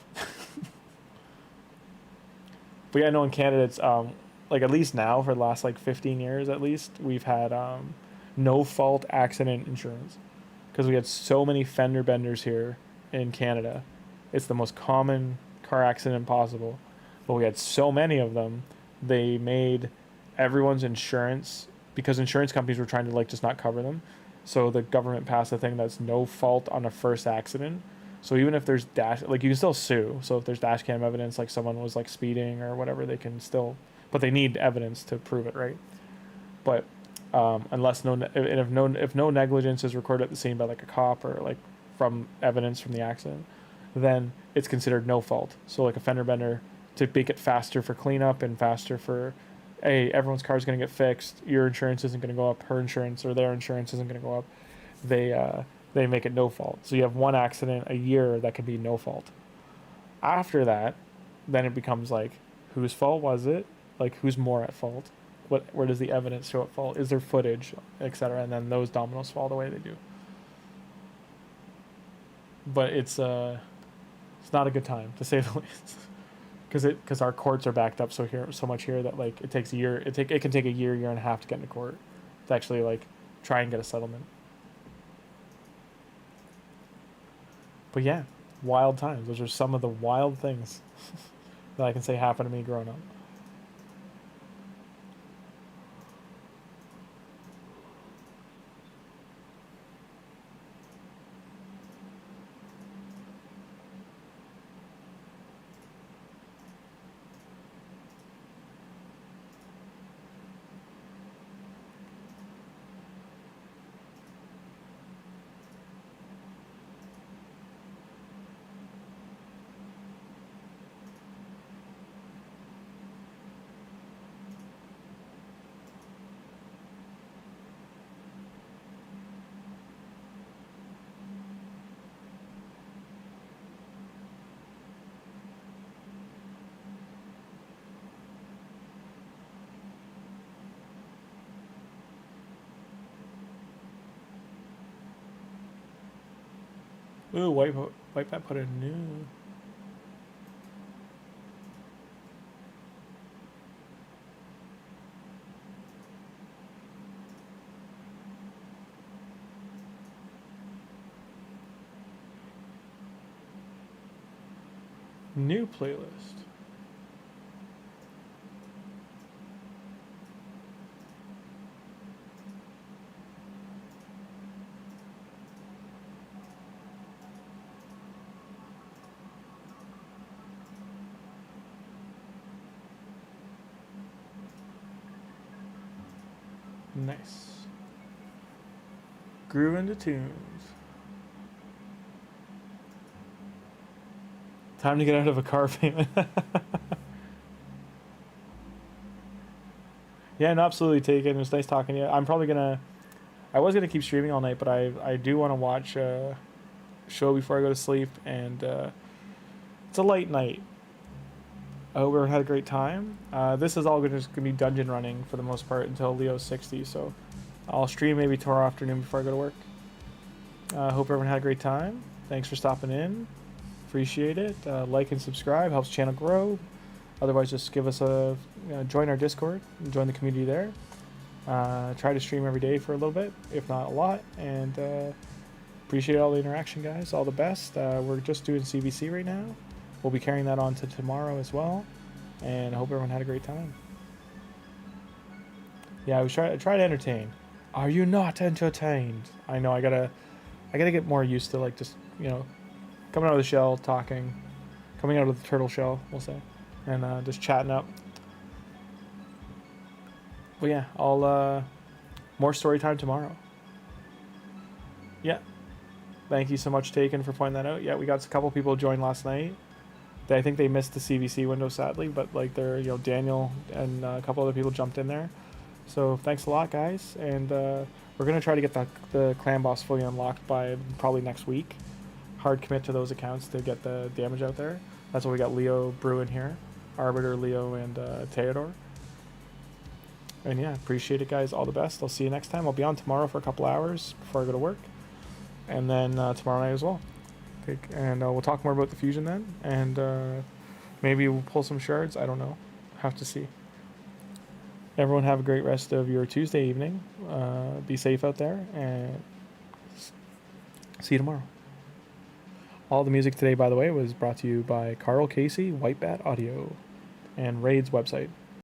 But yeah, no, in Canada, it's like at least now for the last like 15 years at least, we've had no fault accident insurance because we had so many fender benders here in Canada. It's the most common car accident possible, but we had so many of them. They made everyone's insurance because insurance companies were trying to like just not cover them. So the government passed a thing that's no fault on a first accident. So even if there's like you can still sue. So if there's dash cam evidence, like someone was like speeding or whatever, they can still, but they need evidence to prove it, right? But unless if no negligence is recorded at the scene by like a cop or like from evidence from the accident, then it's considered no fault. So like a fender bender, to make it faster for cleanup and faster for, hey, everyone's car is going to get fixed. Your insurance isn't going to go up. Her insurance or their insurance isn't going to go up. They make it no fault. So you have one accident a year that can be no fault. After that, then it becomes like, whose fault was it? Like who's more at fault? Where does the evidence show at fault? Is there footage, etc.? And then those dominoes fall the way they do. But it's not a good time to say the least, because our courts are backed up so much here that like it takes a year. It can take a year and a half to get into court to actually like try and get a settlement. But yeah, wild times. Those are some of the wild things that I can say happened to me growing up. Ooh, wipe that. Put a new. New playlist. Nice. Groove into tunes. Time to get out of a car payment. Yeah, no, absolutely, Taken. It was nice talking to you. I'm probably gonna. I was gonna keep streaming all night, but I do want to watch a show before I go to sleep, and it's a late night. I hope everyone had a great time. This is all just gonna be dungeon running for the most part until Leo's 60, so I'll stream maybe tomorrow afternoon before I go to work. Hope everyone had a great time. Thanks for stopping in. Appreciate it. Like and subscribe, helps the channel grow. Otherwise, just give us a join our Discord and join the community there. Try to stream every day for a little bit, if not a lot. And appreciate all the interaction, guys. All the best. We're just doing CVC right now. We'll be carrying that on to tomorrow as well. And I hope everyone had a great time. Yeah, I was try to entertain. Are you not entertained? I know. I gotta get more used to like just coming out of the shell, talking, coming out of the turtle shell, we'll say, and just chatting up. But yeah, I'll more story time tomorrow. Yeah, thank you so much, Taken, for pointing that out. Yeah, we got a couple people join last night. I think they missed the CVC window, sadly, but like they're Daniel and a couple other people jumped in there. So thanks a lot, guys, and we're gonna try to get the clan boss fully unlocked by probably next week. Hard commit to those accounts to get the damage out there. That's why we got Leo Bruin here, Arbiter, Leo, and Theodore. And yeah, appreciate it, guys. All the best. I'll see you next time. I'll be on tomorrow for a couple hours before I go to work, and then tomorrow night as well. And we'll talk more about the fusion then, and maybe we'll pull some shards. I don't know. Have to see. Everyone have a great rest of your Tuesday evening. Be safe out there, and see you tomorrow. All the music today, by the way, was brought to you by Carl Casey, White Bat Audio, and Raid's website.